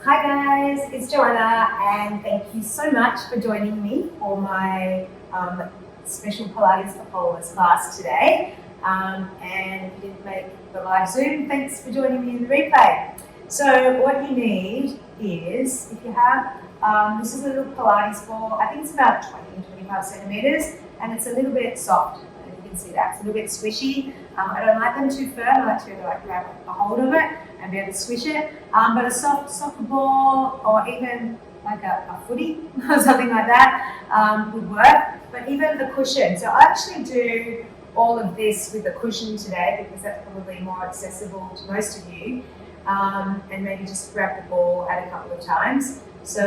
Hi guys, it's Joanna and thank you so much for joining me for my special Pilates for Followers class today. And if you didn't make the live Zoom, thanks for joining me in the replay. So what you need is, if you have, this is a little Pilates ball, I think it's about 20 to 25 centimeters and it's a little bit soft. You can see that, it's a little bit squishy. I don't like them too firm, I like to be able to grab a hold of it and be able to squish it. But a soft soccer ball or even like a footy or something like that would work. But even the cushion, so I actually do all of this with a cushion today because that's probably more accessible to most of you. And maybe just grab the ball at a couple of times. So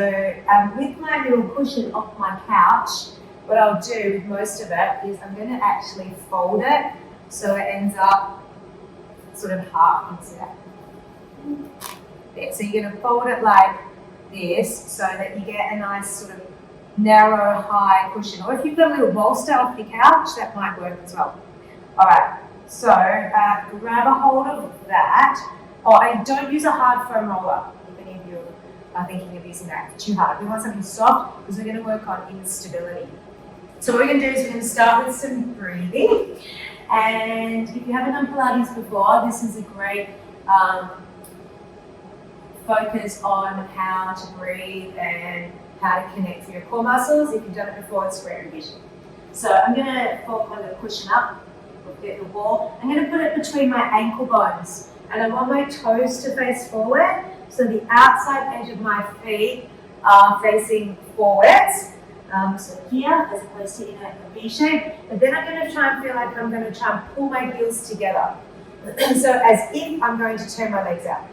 with my little cushion off my couch, what I'll do with most of it is I'm going to actually fold it so it ends up sort of half. You can see that? There. So you're going to fold it like this so that you get a nice sort of narrow, high cushion. Or if you've got a little bolster off your couch, that might work as well. All right, so grab a hold of that. Oh, I don't use a hard foam roller if any of you are thinking of using that. It's too hard. We want something soft because we're going to work on instability. So what we're going to do is we're going to start with some breathing. And if you haven't done Pilates before, this is a great focus on how to breathe and how to connect to your core muscles. If you've done it before, it's great revision. So I'm going to fold my little cushion up, get the ball. I'm going to put it between my ankle bones. And I want my toes to face forward. So the outside edge of my feet are facing forwards. So here, as opposed to in a V shape. But then I'm going to try and feel like I'm going to try and pull my heels together. So as if I'm going to turn my legs out.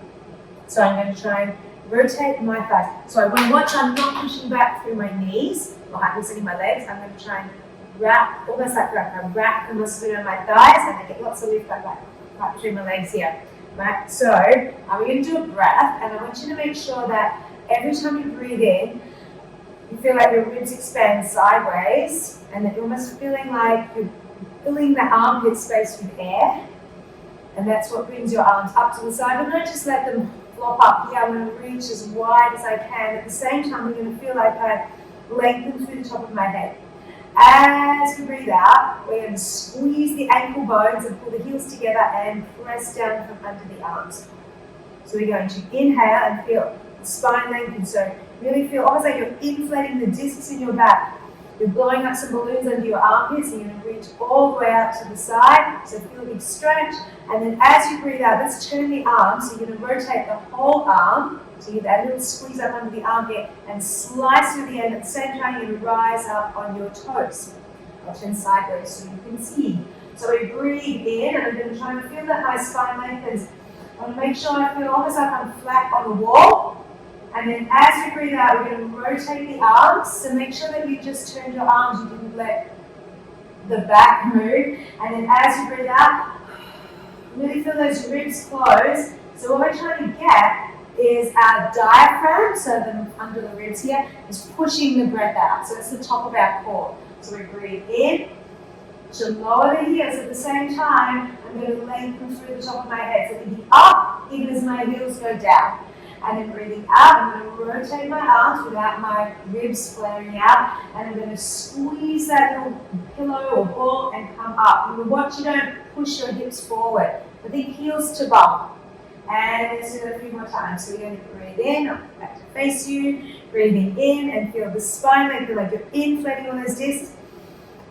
So I'm going to try and rotate my thighs. So when watch, I'm not pushing back through my knees or hyperextending my legs. I'm going to try and wrap, almost like wrap. I wrap the muscle around my thighs and I get lots of lift right between my legs here. Right? So we're going to do a breath, and I want you to make sure that every time you breathe in, you feel like your ribs expand sideways, and that you're almost feeling like you're filling the armpit space with air. And that's what brings your arms up to the side. But don't just let them flop up here. I'm going to reach as wide as I can. At the same time, I'm going to feel like I lengthen through the top of my head. As we breathe out, we're going to squeeze the ankle bones and pull the heels together and press down from under the arms. So we're going to inhale and feel the spine lengthen. So really feel almost like you're inflating the discs in your back. You're blowing up some balloons under your armpits, and you're going to reach all the way out to the side. So feel a big stretch. And then as you breathe out, let's turn the arm. So you're going to rotate the whole arm. So you get that little squeeze up under the armpit and slice through the end. At the same time, you're going to rise up on your toes. I'll turn sideways so you can see. So we breathe in, and I'm going to try and feel that my spine lengthens. I want to make sure I feel almost like I'm flat on the wall. And then as you breathe out, we're going to rotate the arms. So make sure that you just turned your arms, you didn't let the back move. And then as you breathe out, really feel those ribs close. So what we're trying to get is our diaphragm, so under the ribs here, is pushing the breath out. So it's the top of our core. So we breathe in, to lower the heels. At the same time, I'm going to lengthen through the top of my head. So thinking up, even as my heels go down. And then breathing out, I'm going to rotate my arms without my ribs flaring out. And I'm going to squeeze that little pillow or ball and come up. And watch you don't push your hips forward. I think heels to bum. And let's do it a few more times. So we're going to breathe in, back to face you. Breathing in and feel the spine length, feel like you're inflating all those discs.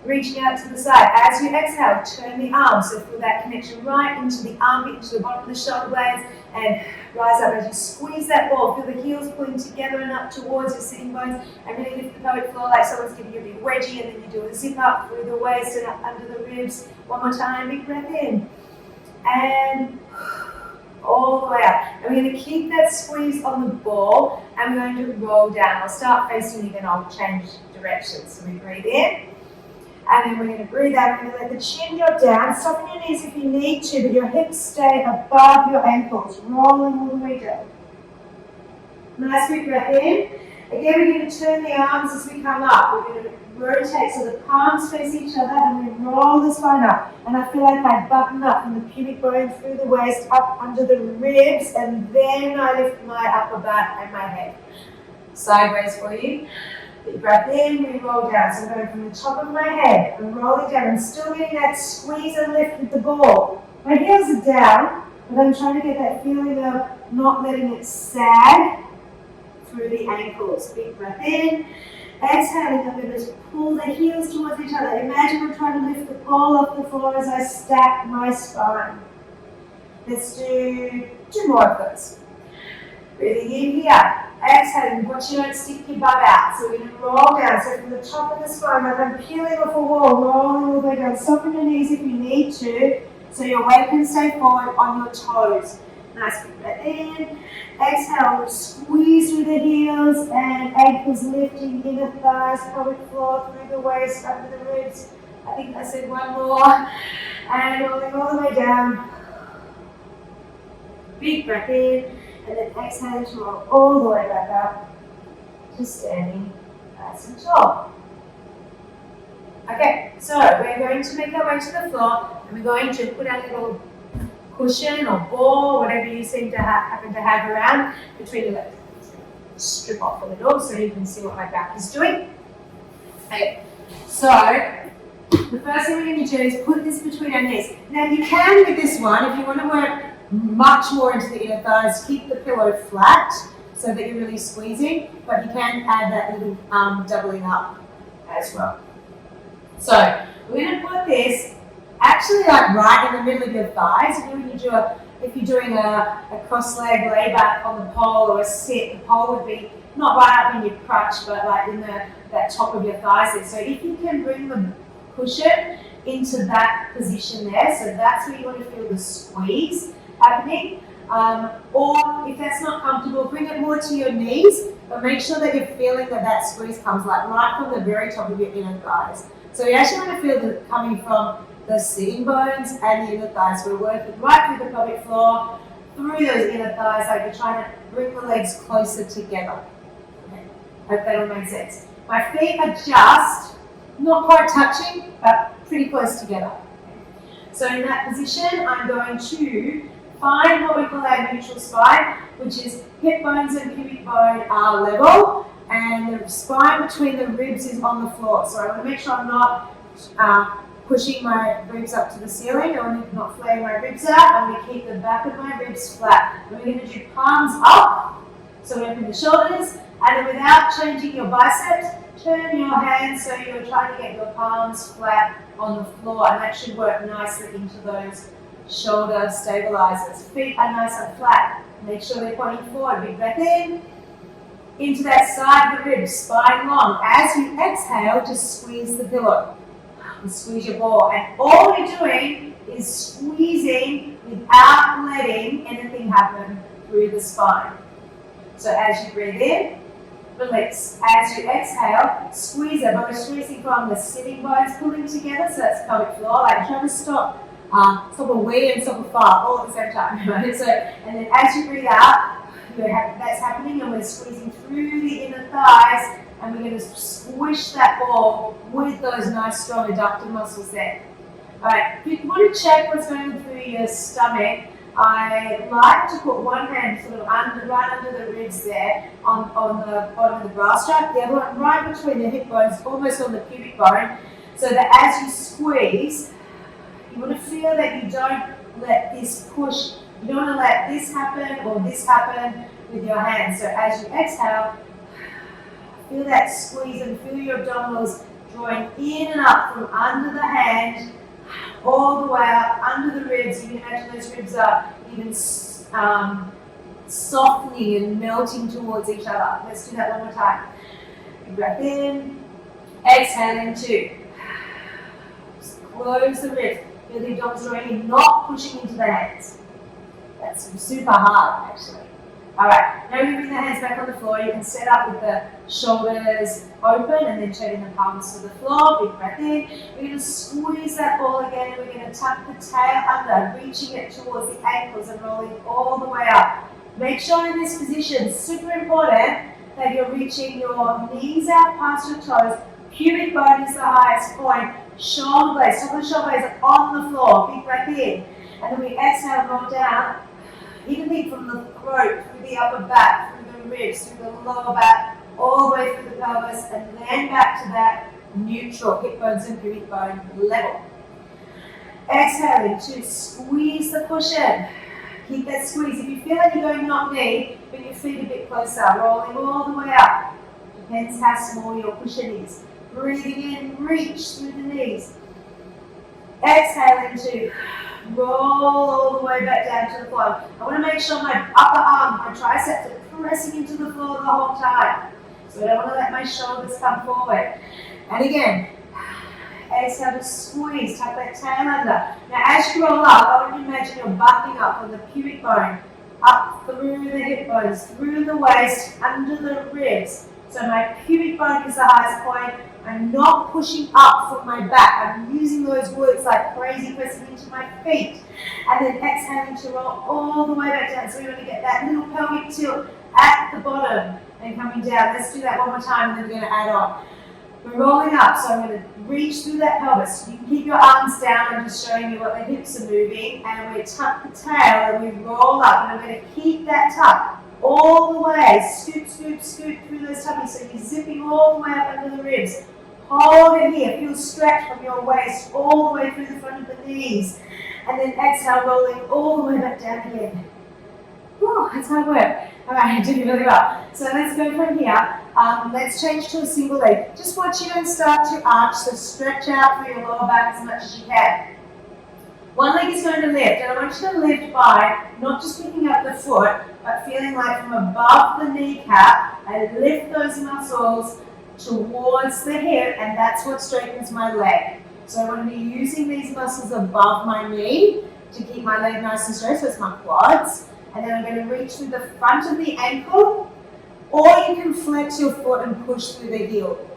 Reaching out to the side. As you exhale, turn the arms. So feel that connection right into the armpit, into the bottom of the shoulder blades, and rise up as you squeeze that ball. Feel the heels pulling together and up towards your sitting bones, and really lift the pelvic floor like someone's giving you a big wedgie, and then you do a zip up through the waist and up under the ribs. One more time, big breath in. And all the way up. And we're going to keep that squeeze on the ball, and we're going to roll down. I'll start facing you, then I'll change directions. So we breathe in. And then we're going to breathe out. We're going to let the chin go down. Soften your knees if you need to, but your hips stay above your ankles, rolling all the way down. Nice big breath in. Again, we're going to turn the arms as we come up. We're going to rotate so the palms face each other and we roll the spine up. And I feel like I button up from the pubic bone through the waist, up under the ribs, and then I lift my upper back and my head. Sideways for you. Big breath in, we roll down. So I'm going from the top of my head and rolling down and still getting that squeeze and lift with the ball. My heels are down, but I'm trying to get that feeling of not letting it sag through the ankles. Big breath in. Exhaling, I'm going to pull the heels towards each other. Imagine I'm trying to lift the ball off the floor as I stack my spine. Let's do 2 more of those. Breathing in here. Exhaling, watch you don't stick your butt out. So we're going to roll down. So from the top of the spine, like I'm peeling off a wall, rolling all the way down. Soften your knees if you need to, so your weight can stay forward on your toes. Nice, big breath in. Exhale, squeeze through the heels and ankles lifting, inner thighs, pelvic floor, through the waist, under the ribs. I think I said 1 more. And rolling all the way down. Big breath in. And then exhale to roll all the way back up to standing nice and tall. Okay, so we're going to make our way to the floor and we're going to put our little cushion or ball, whatever you seem to happen to have around between your legs. Strip off a little so you can see what my back is doing. Okay, so the first thing we're going to do is put this between our knees. Now you can with this one, if you want to work much more into the inner thighs, keep the pillow flat so that you're really squeezing, but you can add that little doubling up as well. So we're going to put this actually like right in the middle of your thighs. If you're doing a cross leg lay back on the pole or a sit, the pole would be not right up in your crotch, but like in that top of your thighs there. So if you can bring the cushion into that position there, so that's where you want to feel the squeeze happening. Or if that's not comfortable, bring it more to your knees, but make sure that you're feeling that squeeze comes like right from the very top of your inner thighs. So you actually want to feel it coming from the sitting bones and the inner thighs. We're working right through the pelvic floor, through those inner thighs, like you're trying to bring the legs closer together. Okay. Hope that all makes sense. My feet are just not quite touching, but pretty close together. Okay. So in that position, I'm going to find what we call our neutral spine, which is hip bones and pubic bone are level, and the spine between the ribs is on the floor. So I want to make sure I'm not pushing my ribs up to the ceiling. I want to not flaring my ribs out. I'm going to keep the back of my ribs flat. And we're going to do palms up. So we open the shoulders, and then without changing your biceps, turn your hands so you're trying to get your palms flat on the floor, and that should work nicely into those shoulder stabilizers. Feet are nice and flat. Make sure they're pointing forward. Big breath in. Into that side of the ribs, spine long. As you exhale, just squeeze the pillow. And squeeze your ball. And all you're doing is squeezing without letting anything happen through the spine. So as you breathe in, release. As you exhale, squeeze it. But we're squeezing from the sitting bones pulling together, so that's pelvic floor. Like trying to stop a wee and stop a fart all at the same time. Right? So, and then as you breathe out, that's happening, and we're squeezing through the inner thighs, and we're going to squish that ball with those nice strong adductor muscles there. Alright, if you want to check what's going on through your stomach, I like to put one hand sort of right under the ribs there on the bottom of the bra strap, the other one right between the hip bones, almost on the pubic bone, so that as you squeeze, you want to feel that you don't let this push. You don't want to let this happen or this happen with your hands. So as you exhale, feel that squeeze and feel your abdominals drawing in and up from under the hand, all the way up under the ribs. You can imagine those ribs are even softening and melting towards each other. Let's do that one more time. Big breath in, exhaling two. Just close the ribs. Feel the abdominals drawing in, not pushing into the hands. That's super hard, actually. All right, now we bring the hands back on the floor. You can set up with the shoulders open and then turning the palms to the floor. Big breath in. We're going to squeeze that ball again, and we're going to tuck the tail under, reaching it towards the ankles and rolling all the way up. Make sure in this position, super important, that you're reaching your knees out past your toes, pubic bone is the highest point, shoulder blades, top of the shoulder blades are on the floor, big breath in, and then we exhale, roll down, evenly from the throat, through the upper back, through the ribs, through the lower back, all the way through the pelvis, and then back to that neutral hip bones and pubic bone level. Exhaling to squeeze the cushion. Keep that squeeze. If you feel like you're going knock knee, bring your feet a bit closer, rolling all the way up. Depends how small your cushion is. Breathing in, reach through the knees. Exhaling to roll all the way back down to the floor. I want to make sure my upper arm, my triceps are pressing into the floor the whole time. So I don't want to let my shoulders come forward. And again, exhale to squeeze, tuck that tail under. Now as you roll up, I want you to imagine you're buttoning up from the pubic bone, up through the hip bones, through the waist, under the ribs. So my pubic bone is the highest point. I'm not pushing up from my back. I'm using those glutes like crazy, pressing into my feet. And then exhaling to roll all the way back down. So we want to get that little pelvic tilt at the bottom and coming down. Let's do that one more time and then we're going to add on. We're rolling up, so I'm going to reach through that pelvis. You can keep your arms down. I'm just showing you what the hips are moving. And we tuck the tail and we roll up. And I'm going to keep that tuck all the way. Scoop, scoop, scoop through those tummies. So you're zipping all the way up under the ribs. Hold it here. Feel stretch from your waist all the way through the front of the knees. And then exhale, rolling all the way back down again. Whew, that's hard work. All right, I did it really well. So let's go from here. Let's change to a single leg. Just watch you don't start to arch, so stretch out through your lower back as much as you can. One leg is going to lift, and I want you to lift by not just picking up the foot, but feeling like from above the kneecap, I lift those muscles towards the hip, and that's what straightens my leg. So I want to be using these muscles above my knee to keep my leg nice and straight, so it's my quads. And then I'm going to reach through the front of the ankle, or you can flex your foot and push through the heel.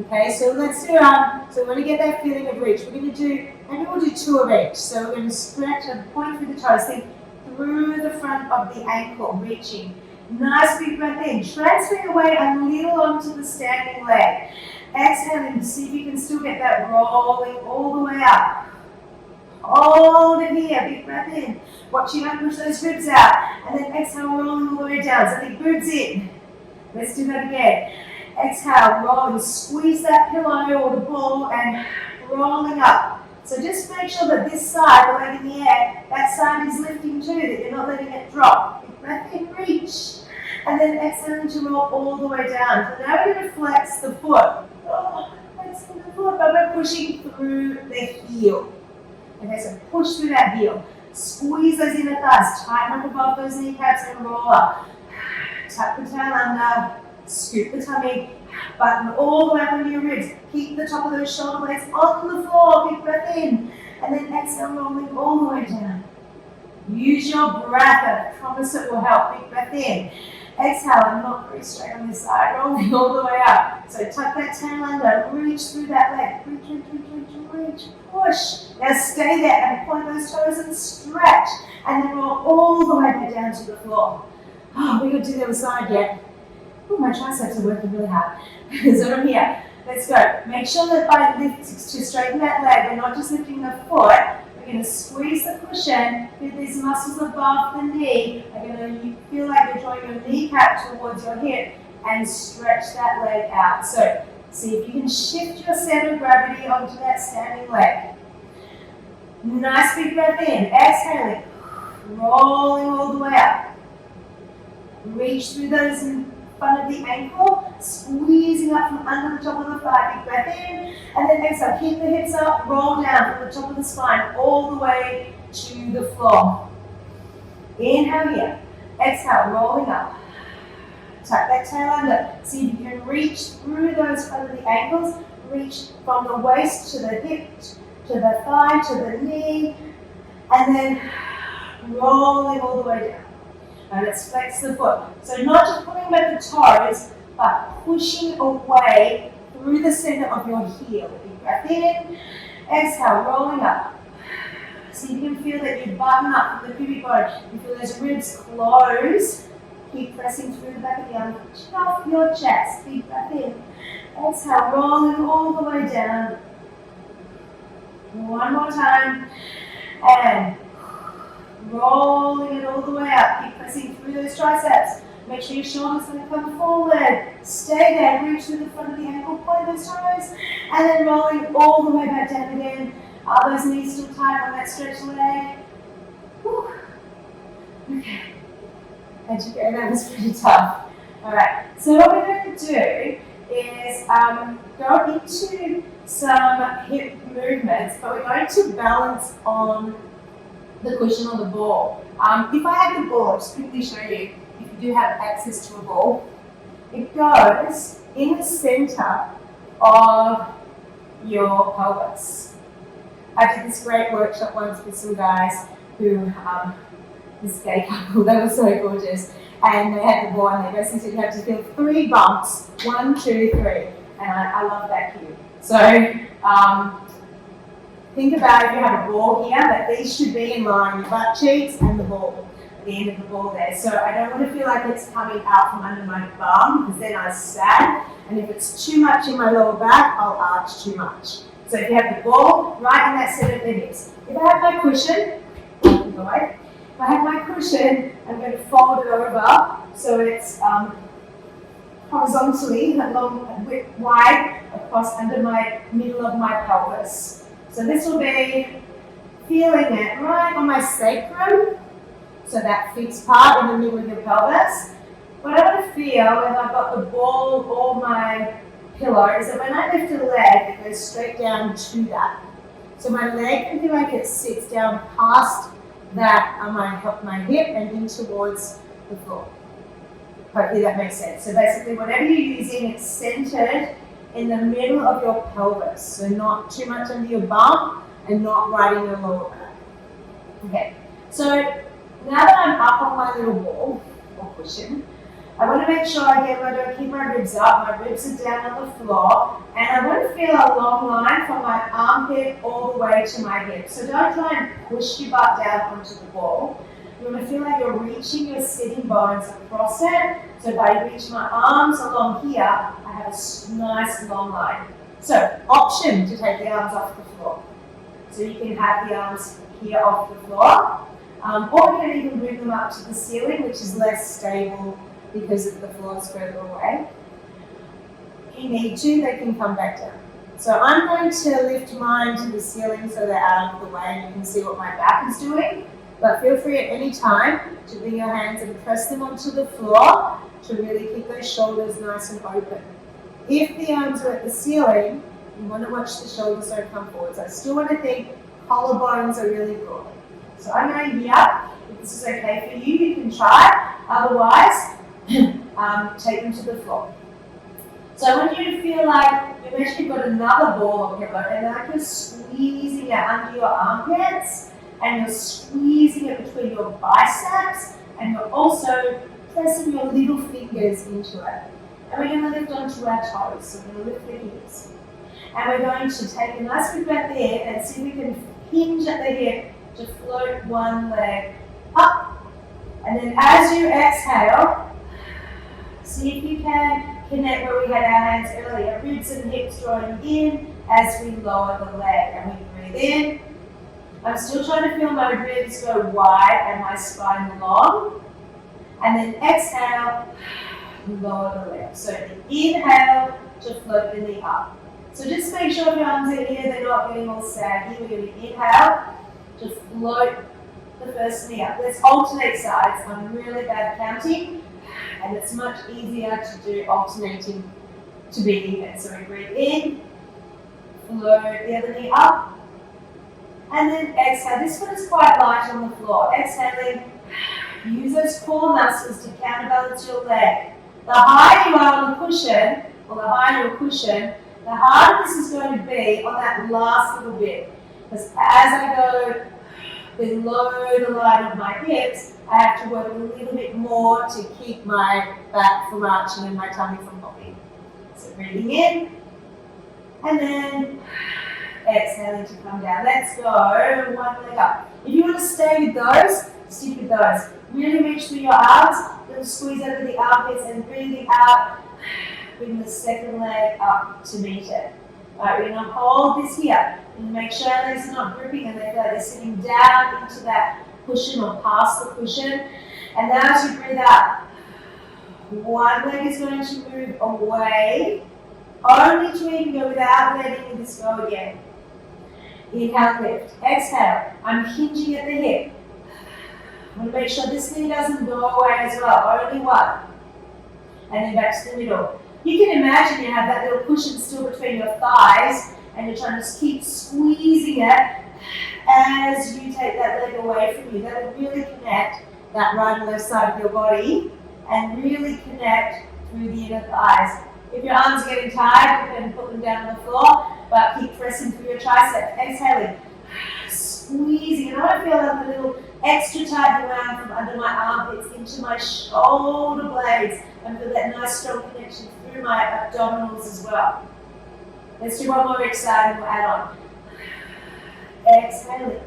Okay, so let's do, so we want to get that feeling of reach. We're going to do, maybe we'll do two of each. So we're going to stretch and point through the toes, think through the front of the ankle, reaching. Nice big breath in. Transfer your weight a little onto the standing leg. Exhaling to see if you can still get that rolling all the way up. Hold it here, big breath in. Watch you don't push those ribs out. And then exhale, rolling all the way down. So the ribs in. Let's do that again. Exhale, rolling. Squeeze that pillow or the ball and rolling up. So just make sure that this side, the leg in the air, that side is lifting too, that you're not letting it drop. Big breath in, reach. And then exhaling to roll all the way down. So now we're going to flex the foot. Flexing the foot, but we're pushing through the heel. Okay, so push through that heel. Squeeze those inner thighs, tighten up above those kneecaps and roll up. Tuck the tail under, scoop the tummy, button all the way up under your ribs. Keep the top of those shoulder blades on the floor, big breath in. And then exhale, rolling all the way down. Use your breath, I promise it will help. Big breath in. Exhale, I'm not very straight on this side, rolling all the way up. So tuck that tail under, reach through that leg. Reach, reach, reach, reach, reach, push. Now stay there and point those toes and stretch. And then roll all the way back down to the floor. Oh, we got to do the other side yet. Oh, my triceps are working really hard. So from here, let's go. Make sure that by lifting to straighten that leg, we're not just lifting the foot. We're going to squeeze the cushion, feel these muscles above the knee. You feel like you're drawing your kneecap towards your hip and stretch that leg out. So see if you can shift your center of gravity onto that standing leg. Nice big breath in, exhaling, rolling all the way up. Reach through those in front of the ankle, squeezing up from under the top of the thigh. Big breath in, and then exhale. Keep the hips up, roll down from the top of the spine all the way to the floor. Inhale here. Exhale, rolling up. Tuck that tail under. See if you can reach through those front of the ankles. Reach from the waist to the hip, to the thigh, to the knee, and then rolling all the way down. Now let's flex the foot. So not just pulling back the toes, but pushing away through the center of your heel. Big breath in, exhale, rolling up. So you can feel that you button up from the pubic bone. You feel those ribs close Keep pressing through the back of the arm. Chin off your chest. Big breath in. Exhale, rolling all the way down. One more time. And rolling it all the way up. Keep pressing through those triceps. Make sure your shoulders going to come forward. Stay there. Reach to the front of the ankle. Point those toes. And then rolling all the way back down again. Are those knees still tight on that stretched leg? Whew. Okay. How'd you go? That was pretty tough. Alright. So what we're going to do is go into some hip movements, but we're going to balance on the cushion or the ball. If I have the ball, I'll just quickly show you. If you do have access to a ball, it goes in the center of your pelvis. I did this great workshop once with some guys who, this gay couple, they were so gorgeous, and they had the ball and they basically said you have to feel 3 bumps, 1, 2, 3, and I love that cue. So think about if you have a ball here, that these should be in line, your butt cheeks and the ball, at the end of the ball there. So I don't want to feel like it's coming out from under my bum, because then I sag, and if it's too much in my lower back, I'll arch too much. So if you have the ball right in that center of the hips. If I have my cushion, if I have my cushion, I'm going to fold it over so it's horizontally, wide across under my middle of my pelvis. So this will be feeling it right on my sacrum, so that fixed part in the middle of your pelvis. What I want to feel when I've got the ball or my pillow is that when I lift a leg, it goes straight down to that. So my leg can feel like it sits down past that my hip and in towards the floor. Hopefully that makes sense. So basically whatever you're using, it's centered in the middle of your pelvis. So not too much under your bum and not right in your lower back. Okay, so now that I'm up on my little ball or cushion, I want to make sure again I don't keep my ribs up, my ribs are down on the floor, and I want to feel a long line from my armpit all the way to my hip. So don't try and push your butt down onto the ball. You want to feel like you're reaching your sitting bones across it. So if I reach my arms along here, I have a nice long line. So option to take the arms off the floor. So you can have the arms here off the floor, or you can even bring them up to the ceiling, which is less stable because the floor is further away. If you need to, they can come back down. So I'm going to lift mine to the ceiling so they're out of the way and you can see what my back is doing. But feel free at any time to bring your hands and press them onto the floor to really keep those shoulders nice and open. If the arms are at the ceiling, you want to watch the shoulders don't come forwards. I still want to think collarbones are really broad. So I'm going here. If this is okay for you, you can try. Otherwise, take them to the floor. So I want you to feel like you've actually got another ball of pillow and like you're squeezing it under your armpits and you're squeezing it between your biceps and you're also pressing your little fingers into it. And we're going to lift onto our toes, so we're going to lift the hips. And we're going to take a nice big breath in and see if we can hinge at the hip to float one leg up. And then as you exhale, see if you can connect where we had our hands earlier, ribs and hips drawing in as we lower the leg. And we breathe in. I'm still trying to feel my ribs go wide and my spine long. And then exhale, lower the leg. So inhale to float the knee up. So just make sure your arms are here, they're not getting all saggy. We're going to inhale to float the first knee up. Let's alternate sides. I'm really bad at counting, and it's much easier to do alternating to be even. So we breathe in, float the other knee up, and then exhale. This one is quite light on the floor. Exhaling, use those core muscles to counterbalance your leg. The higher you are on the cushion, or the higher your cushion, the harder this is going to be on that last little bit. Because as I go below the line of my hips, I have to work a little bit more to keep my back from arching and my tummy from popping. So breathing in, and then exhaling to come down. Let's go, one leg up. If you want to stay with those, stick with those. Really reach through your arms. little squeeze over the armpits and breathing out. Bring the second leg up to meet it. Alright, we're going to hold this here and make sure our legs are not gripping and they feel like they're sitting down into that cushion or past the cushion. And now as you breathe out, one leg is going to move away, only to where you can go without letting this go again. Inhale, lift. Exhale, I'm hinging at the hip. I'm going to make sure this knee doesn't go away as well, only one. And then back to the middle. You can imagine you have that little cushion still between your thighs and you're trying to keep squeezing it as you take that leg away from you. That will really connect that right and left side of your body and really connect through the inner thighs. If your arms are getting tired, you can put them down on the floor, but keep pressing through your triceps. Exhaling, squeezing. And I want to feel like a little extra tight around from under my armpits into my shoulder blades and feel that nice strong connection through my abdominals as well. Let's do one more exercise and we'll add on. Exhaling.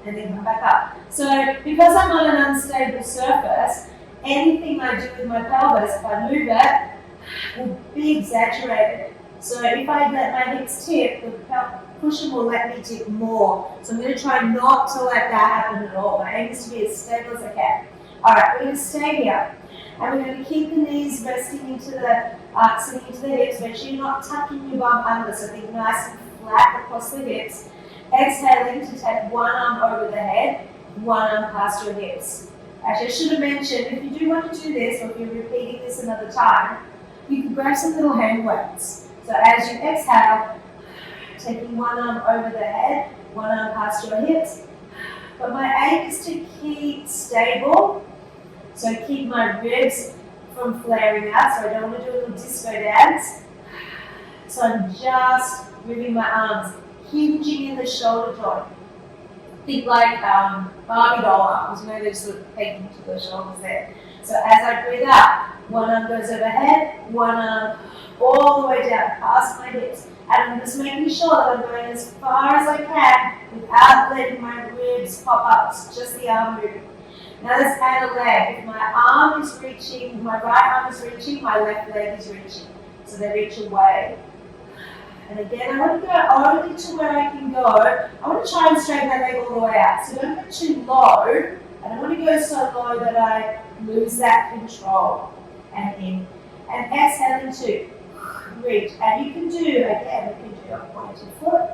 And then come back up. So because I'm on an unstable surface, anything I do with my pelvis, if I move it, will be exaggerated. So if I let my hips tip, the cushion will let me tip more. So I'm going to try not to let that happen at all. My aim is to be as stable as I can. Alright, we're going to stay here. And we're going to keep the knees resting into the, sitting into the hips. Make sure you're not tucking your bum under, so think nice and flat across the hips. Exhaling to take one arm over the head, one arm past your hips. Actually, I should have mentioned, if you do want to do this, or if you're repeating this another time, you can grab some little hand weights. So as you exhale, taking one arm over the head, one arm past your hips. But my aim is to keep stable, so keep my ribs from flaring out, so I don't want to do a little disco dance. So I'm just moving my arms, hinging in the shoulder joint. Think like Barbie doll arms, you know, they're sort of pegging to the shoulders there. So as I breathe out, one arm goes overhead, one arm all the way down past my hips. And I'm just making sure that I'm going as far as I can without letting my ribs pop up. It's just the arm moving. Now let's add a leg. If my arm is reaching, my right arm is reaching, my left leg is reaching. So they reach away. And again, I want to go only to where I can go. I want to try and straighten that leg all the way out. So don't go too low. I don't want to go so low that I lose that control. And in. And exhaling to reach. And you can do, again, we can do a pointed foot.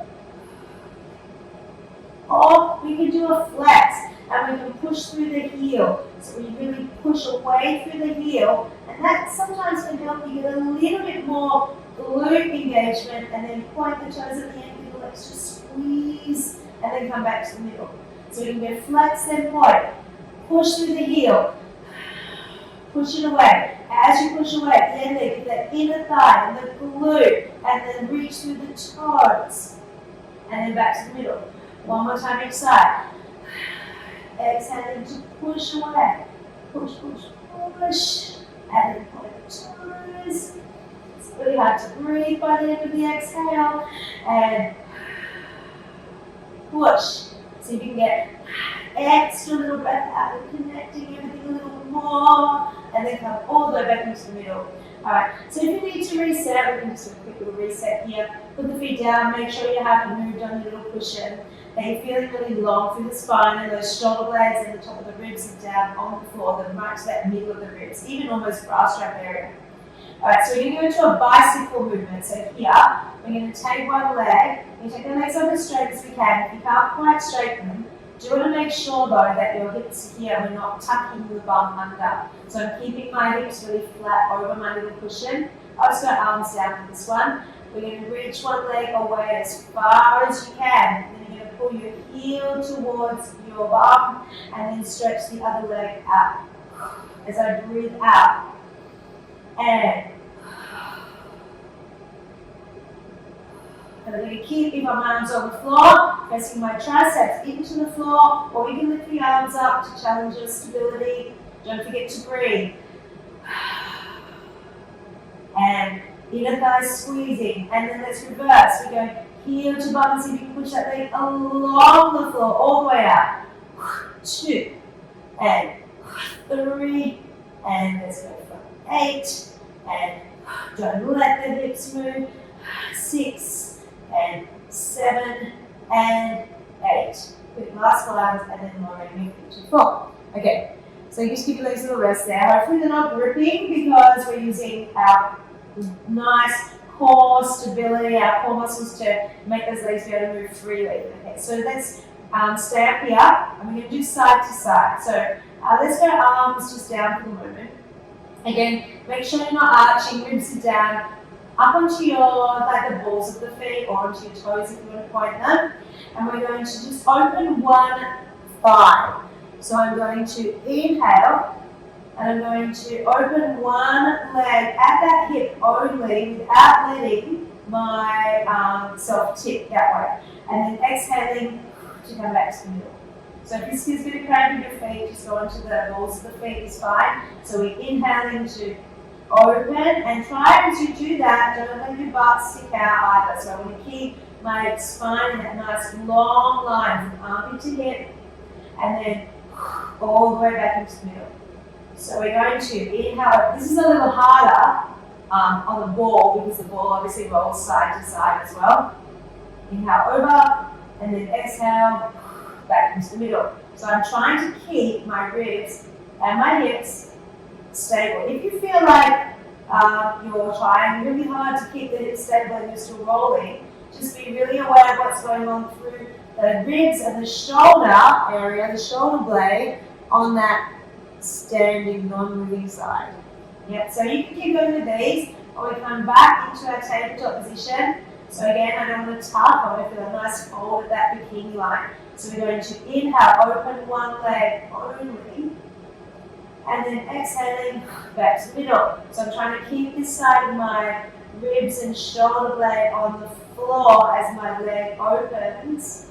Or we can do a flex. And we can push through the heel. So we really push away through the heel. And that sometimes can help you get a little bit more glute engagement, and then point the toes at the end with a little extra squeeze, and then come back to the middle. So we can go flex, then point. Push through the heel. Push it away. As you push away, at the end there, get that inner thigh and the glute, and then reach through the toes. And then back to the middle. One more time each side. Exhaling to push away. Push, push, push. And then point the toes. Really hard to breathe by the end of the exhale, and push. So you can get extra little breath out and connecting everything a little more, and then come all the way back into the middle. Alright, so if you need to reset, we can just do a quick little reset here. Put the feet down, make sure you haven't moved on your little cushion, and you're feeling really long through the spine, and those shoulder blades and the top of the ribs are down on the floor, then right to that middle of the ribs, even almost bra strap area. Alright, so we're going to go into a bicycle movement. So here, we're going to take one leg, we take the legs over as straight as we can. If you can't quite straighten them, do you want to make sure though that your hips here, we're not tucking the bum under. So I'm keeping my hips really flat over my little cushion. I'll just go arms down for this one. We're going to reach one leg away as far as you can. Then you're going to pull your heel towards your bum and then stretch the other leg out. As I breathe out. And I'm going to keep, if my arms on the floor, pressing my triceps into the floor, or we can lift the arms up to challenge your stability. Don't forget to breathe. And inner thighs squeezing, and then let's reverse. We go heel to bum, so you can push that leg along the floor, all the way out. 2, and 3, and let's go for 8, and don't let the hips move, 6, and 7, and 8. Quick last 5, and then lowering to 4. Okay, so you just give your legs a little rest there. Hopefully they're not gripping because we're using our nice core stability, our core muscles to make those legs be able to move freely. Okay, so let's stay up here, and we're going to do side to side. So let's go arms just down for the moment. Again, make sure you're not arching, ribs are down, up onto your, like the balls of the feet, or onto your toes if you want to point them. And we're going to just open one thigh. So I'm going to inhale, and I'm going to open one leg at that hip only without letting my self tip that way. And then exhaling to come back to the middle. So if this feels a bit of cramp in your feet, just go onto the balls of the feet is fine. So we're inhaling to open, and try as you do that, don't let your butt stick out either. So I want to keep my spine in that nice long line from armpit to hip, and then all the way back into the middle. So we're going to inhale. This is a little harder on the ball because the ball obviously rolls side to side as well. Inhale over, and then exhale back into the middle. So I'm trying to keep my ribs and my hips stable. If you feel like you're trying really hard to keep the hips stable and you're still rolling, just be really aware of what's going on through the ribs and the shoulder area, the shoulder blade, on that standing, non-moving side. Yep, so you can keep going with these, or we come back into our tabletop position. So again, I don't want to tuck, I want to feel a nice fold at that bikini line. So we're going to inhale, open one leg only, and then exhaling back to the middle. So I'm trying to keep this side of my ribs and shoulder blade on the floor as my leg opens,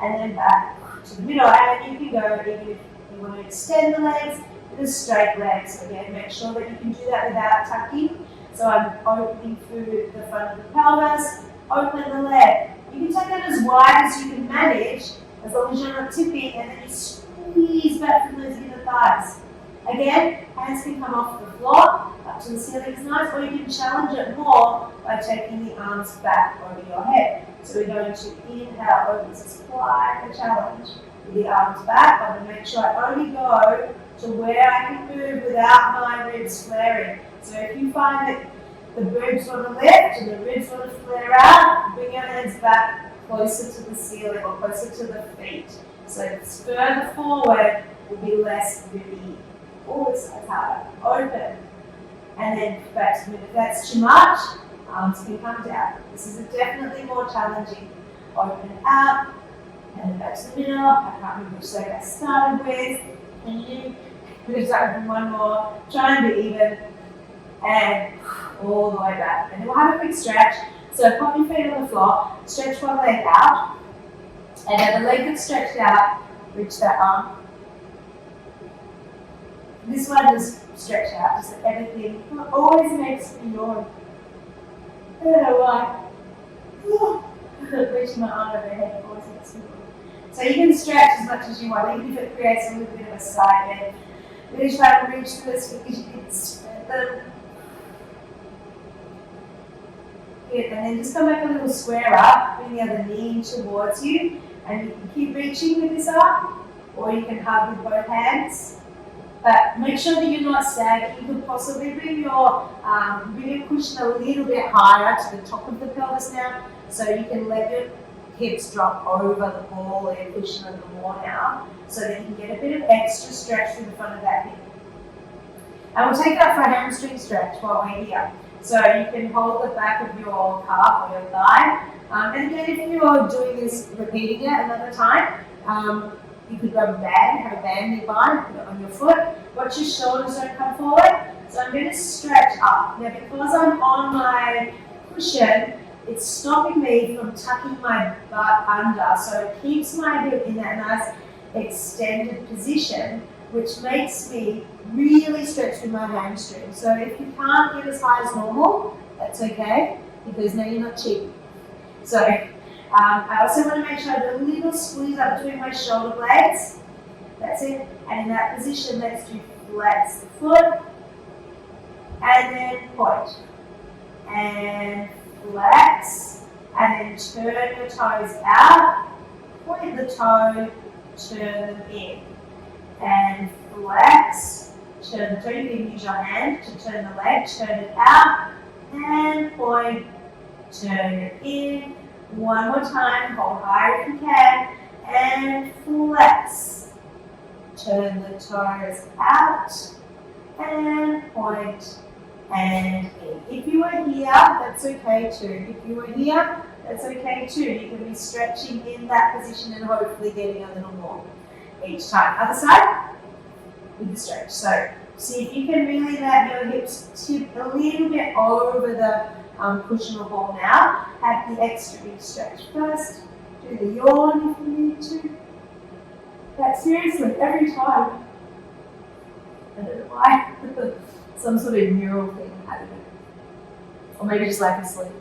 and then back to the middle. And you can go, even if you want to extend the legs, with a straight leg. So again, make sure that you can do that without tucking. So I'm opening through the front of the pelvis, open the leg. You can take that as wide as you can manage, as long as you're not tipping, and then you squeeze back from those inner thighs. Again, hands can come off the floor, up to the ceiling is nice, or you can challenge it more by taking the arms back over your head. So we're going to inhale over, this is quite a challenge. With the arms back, I want to make sure I only go to where I can move without my ribs flaring. So if you find that the ribs want to lift and the ribs want to flare out, bring your hands back closer to the ceiling or closer to the feet. So it's further forward will be less ribby. Forward side harder. Open. And then back to the middle. If that's too much, arms can come down. This is definitely more challenging. Open out. And then back to the middle. I can't remember which leg I started with. And you lift up from one more. Try and be even. And all the way back. And then we'll have a quick stretch. So pop your feet on the floor. Stretch one leg out. And then the leg that's stretched out, reach that arm. This one just stretch out, just like everything. It always makes me yawn. I don't know why. Reaching my arm overhead always makes me yawn. So you can stretch as much as you want, even if it creates a little bit of a side bend. Really try to reach through as quick as you can spread them. Good, and then just come back a little square up, bring the other knee towards you, and you can keep reaching with this arm, or you can hug with both hands. But make sure that you're not sagging. You could possibly bring your cushion a little bit higher to the top of the pelvis now, so you can let your hips drop over the ball or your cushion a little more now, so that you can get a bit of extra stretch through the front of that hip. And we'll take that for a hamstring stretch while we're here. So you can hold the back of your calf or your thigh. And again, if you're doing this, repeating it another time, you could grab a band, have a band nearby, put it on your foot. Watch your shoulders don't come forward. So I'm going to stretch up. Now because I'm on my cushion, it's stopping me from tucking my butt under. So it keeps my hip in that nice extended position, which makes me really stretch through my hamstring. So if you can't get as high as normal, that's okay, because now you're not cheating. So I also want to make sure I do a little squeeze up between my shoulder blades. That's it. And in that position, let's do flex the foot, and then point, and flex, and then turn your toes out, point the toe, turn them in, and flex, turn the toe, you can use your hand to turn the leg, turn it out, and point, turn it in. One more time, hold high if you can, and flex. Turn the toes out, and point, and in. If you are here, that's okay too. If you are here, that's okay too. You can be stretching in that position and hopefully getting a little more each time. Other side, with the stretch. So, see if you can really let your hips tip a little bit over the cushion or ball now. Have the extra big stretch first. Do the yawn if you need to. But seriously, every time. I don't know why. Some sort of neural thing happening. Or maybe just lack of sleep.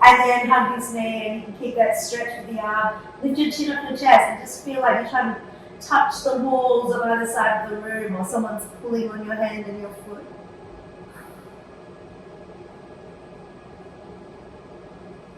And then hug his knee, and you can keep that stretch with the arm. Lift your chin off your chest and just feel like you're trying to touch the walls on either side of the room, or someone's pulling on your hand and your foot.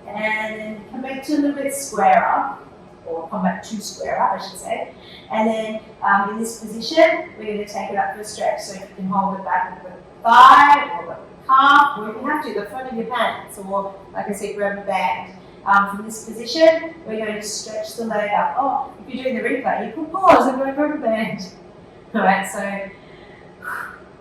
And then come back to a little bit squarer, or come back to squarer, I should say. And then in this position, we're going to take it up for a stretch. So you can hold it back with the thigh, or the calf, or if you have to, the front of your pants, or like I said, grab a band. From this position, we're going to stretch the leg up. Oh, if you're doing the replay, you can pause and go rubber band. All right,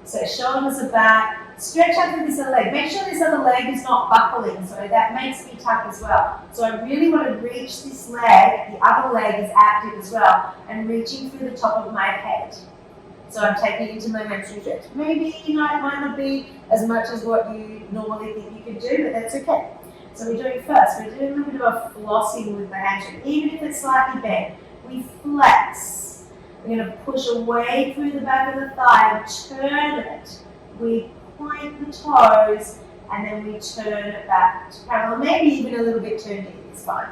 so shoulders are back. Stretch out through this other leg. Make sure this other leg is not buckling, so that makes me tuck as well. So I really want to reach this leg, the other leg is active as well, and reaching through the top of my head. So I'm taking into my hamstring stretch. Maybe it might not be as much as what you normally think you could do, but that's okay. So we're doing first, we're doing a little bit of flossing with the hamstring. Even if it's slightly bent, we flex. We're going to push away through the back of the thigh and turn it. We point the toes, and then we turn it back to parallel, maybe even a little bit turned in is fine.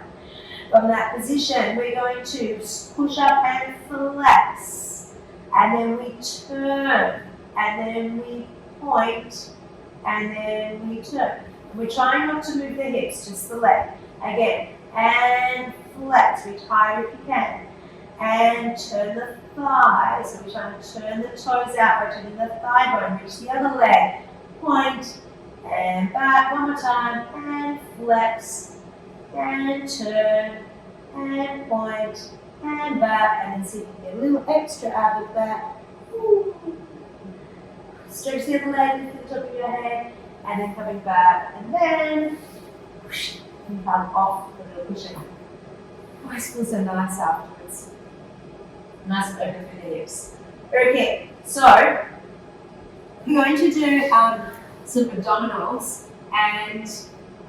From that position, we're going to push up and flex, and then we turn, and then we point, and then we turn. We're trying not to move the hips, just the leg. Again, and flex, reach higher if you can. And turn the thigh. So we're trying to turn the toes out by turning the thigh bone, reach the other leg. Point, and back one more time, and flex, and turn, and point, and back, and then see if you can get a little extra out of that. Ooh. Stretch the other leg, lift the top of your head, and then coming back, and then you come off the little cushion. Oh, it feels so nice afterwards. Nice and open through the hips. Okay, so we're going to do some abdominals, and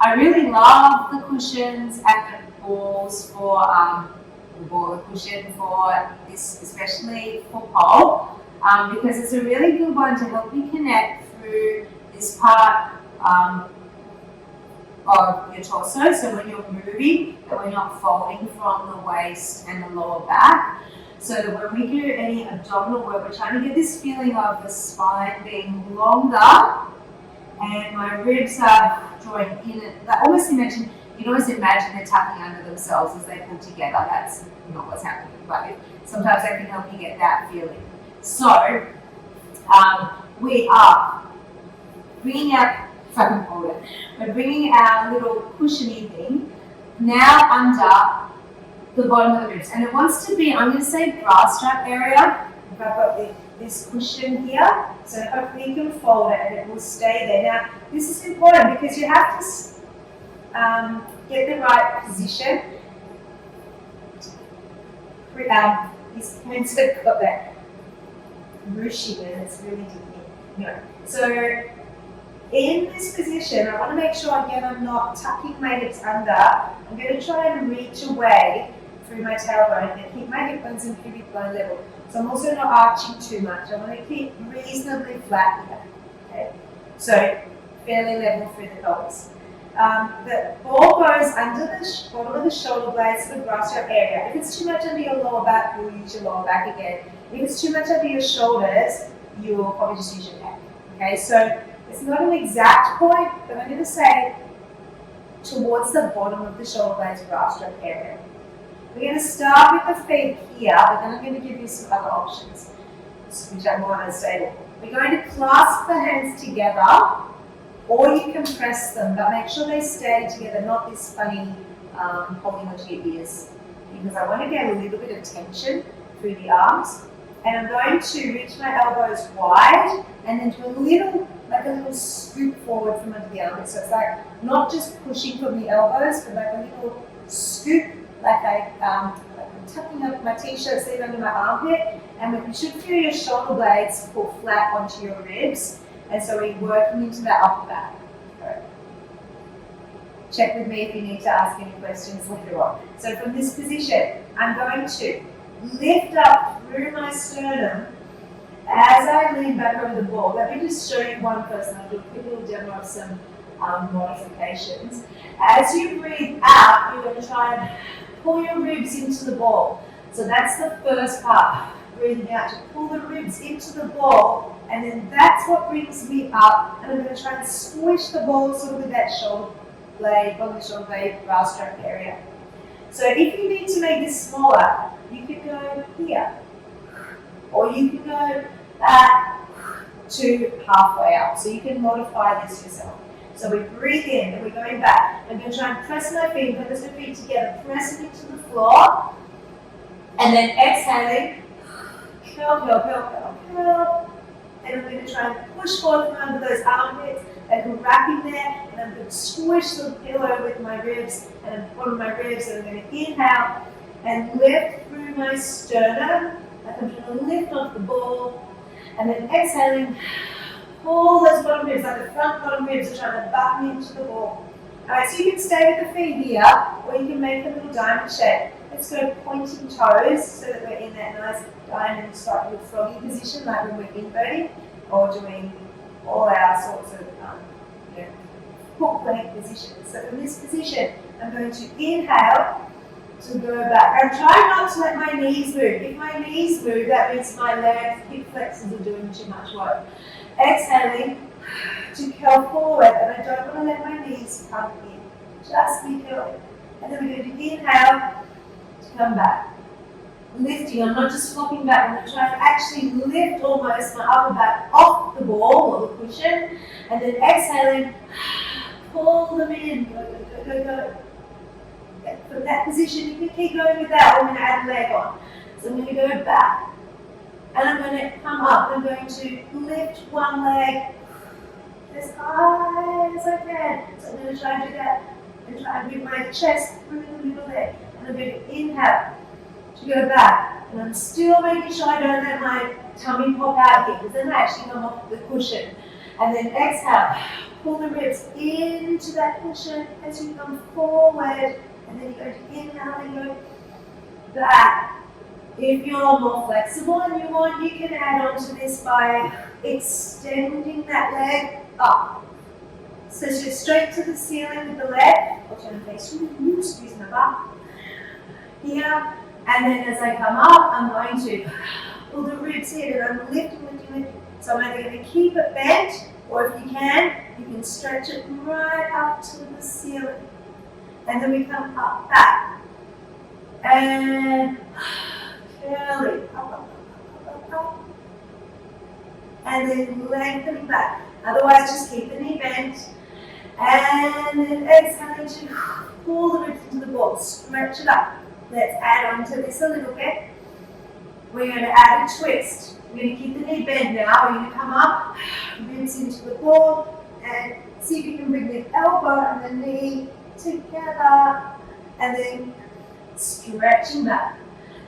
I really love the cushions and the balls for the cushion for this, especially for pole, because it's a really good one to help you connect through this part of your torso, so when you're moving, that we're not folding from the waist and the lower back. So that when we do any abdominal work, we're trying to get this feeling of the spine being longer and my ribs are drawing in. You can almost imagine they're tucking under themselves as they pull together. That's not what's happening, but sometimes that can help you get that feeling. So we are bringing out, if I can hold it, we're bringing our little cushiony thing now under the bottom of the ribs, and it wants to be, I'm going to say bra strap area. If I've got this cushion here, so hopefully you can fold it and it will stay there. Now, this is important because you have to get the right position. These hands have got that ruching and it's really deep. So in this position, I want to make sure again I'm not tucking my hips under. I'm going to try and reach away through my tailbone and keep my hip bones and pubic bone level. So I'm also not arching too much. I want to keep reasonably flat here. Okay? So fairly level through the pelvis. the ball goes under the bottom of the shoulder blades to the grasp your area. If it's too much under your lower back, you'll use your lower back again. If it's too much under your shoulders, you'll probably just use your neck. Okay, so it's not an exact point, but I'm going to say towards the bottom of the shoulder blades grasp your area. We're going to start with the feet here, but then I'm going to give you some other options, which are more unstable. We're going to clasp the hands together, or you can press them, but make sure they stay together, not this funny holding onto your ears, because I want to get a little bit of tension through the arms. And I'm going to reach my elbows wide and then do a little scoop forward from under the armpit. So it's like not just pushing from the elbows, but like a little scoop, like I'm tucking up my t-shirt sleeve under my armpit. And you should feel your shoulder blades pull flat onto your ribs. And so we're working into that upper back. Right. Check with me if you need to ask any questions later on. So from this position, I'm going to lift up through my sternum as I lean back over the ball. Let me just show you one first, and I'll do a quick little demo of some modifications. As you breathe out, you're going to try and pull your ribs into the ball. So that's the first part. Breathing out to pull the ribs into the ball, and then that's what brings me up. And I'm going to try and squish the ball sort of with that shoulder blade, on the shoulder blade, brow strap area. So if you need to make this smaller, you could go here, or you can go back to halfway up. So you can modify this yourself. So we breathe in and we're going back. I'm going to try and press my feet, put those feet together, press it into the floor, and then exhaling, curl, curl, curl, curl, curl. And I'm going to try and push forward from under those armpits and wrap in there, and I'm going to squish the pillow with my ribs and bottom of my ribs, and I'm going to inhale and lift through my sternum, like I'm trying to lift off the ball, and then exhaling, pull those bottom ribs, like the front bottom ribs are trying to back me into the ball. Alright, so you can stay with the feet here, or you can make a little diamond shape. Let's go pointing toes, so that we're in that nice diamond, slightly froggy position, like when we're inverting, or doing all our sorts of hook plank positions. So from this position, I'm going to inhale to go back. I'm trying not to let my knees move. If my knees move, that means my legs, hip flexors are doing too much work. Exhaling to curl forward, and I don't want to let my knees come in. Just be curling. And then we're going to inhale to come back. Lifting, I'm not just flopping back, I'm going to try and actually lift almost my upper back off the ball or the cushion, and then exhaling, pull them in, go, go, go, go, go. From that position, you can keep going with that. I'm going to add a leg on. So I'm going to go back, and I'm going to come up, and I'm going to lift one leg as high as I can. So I'm going to try and do that, and try and bring my chest through the middle there. And I'm going to inhale to go back, and I'm still making sure I don't let my tummy pop out here, because then I actually come off the cushion. And then exhale, pull the ribs into that cushion as you come forward, and then you go to inhale and go back. If you're more flexible and you want, you can add on to this by extending that leg up. So just straight to the ceiling with the leg. I'll turn the face you, excuse my butt. Here. And then as I come up, I'm going to pull the ribs in, and I'm lifting, lifting, lifting. So I'm either going to keep it bent, or if you can stretch it right up to the ceiling. And then we come up, back. And curly, up, up, up, up, up. And then lengthening back. Otherwise, just keep the knee bent. And then exhaling to pull the ribs into the ball, stretch it up. Let's add on to this a little bit. We're going to add a twist. We're going to keep the knee bent now. We're going to come up, ribs into the ball, and see if you can bring the elbow and the knee together, and then stretching back.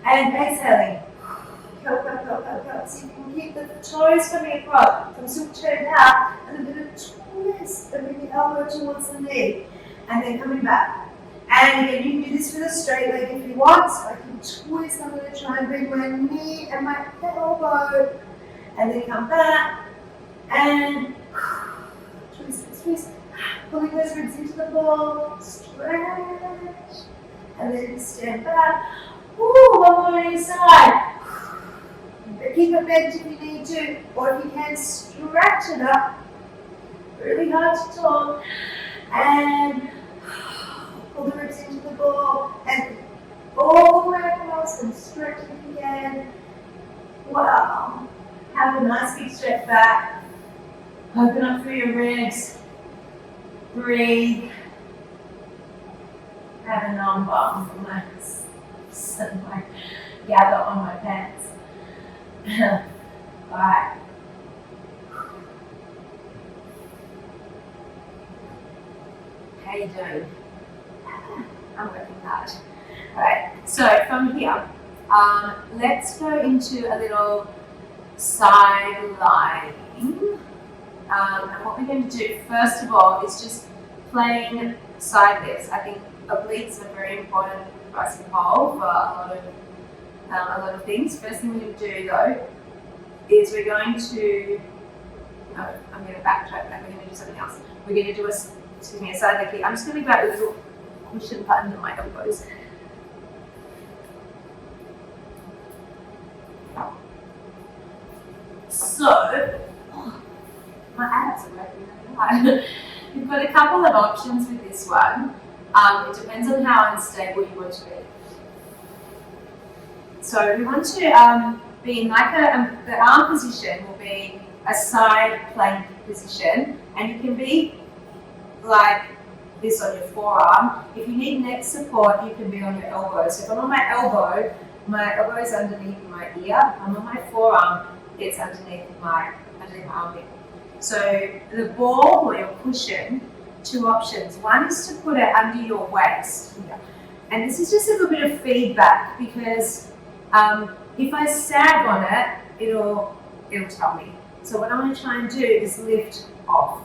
And exhaling. Curl, curl, curl, curl, curl. See if you can keep the toes coming across. I'm still turned out, and I'm going to twist and bring the elbow towards the knee, and then coming back. And again, you can do this with a straight leg if you want. So I can twist. I'm going to try and bring my knee and my elbow, and then come back and twist, twist, twist. Pulling those ribs into the ball, stretch, and then stand back. Ooh, one more on each side. Keep it bent if you need to, or if you can, stretch it up. Really hard to talk. And pull the ribs into the ball, and all the way across, and stretch if you can. Wow. Have a nice big stretch back. Open up through your ribs. Breathe. Have a non-bomb for my gather on my pants. Alright. How you doing? I'm working hard. Alright, so from here, let's go into a little side lying. And what we're going to do, first of all, is just plain side lifts. I think obliques are very important for us in whole for a lot of things. First thing we're going to do though is we're going to, I'm going to backtrack that, we're going to do something else. We're going to do a side leg kick. I'm just going to grab a little cushion button on my elbows. So, my abs are working really hard. You've got a couple of options with this one. It depends on how unstable you want to be. So we want to be in like the arm position will be a side plank position, and you can be like this on your forearm. If you need neck support, you can be on your elbow. So if I'm on my elbow is underneath my ear. If I'm on my forearm, it's underneath my armpit. So the ball or your cushion, two options. One is to put it under your waist here. And this is just a little bit of feedback because if I sag on it, it'll tell me. So what I'm going to try and do is lift off.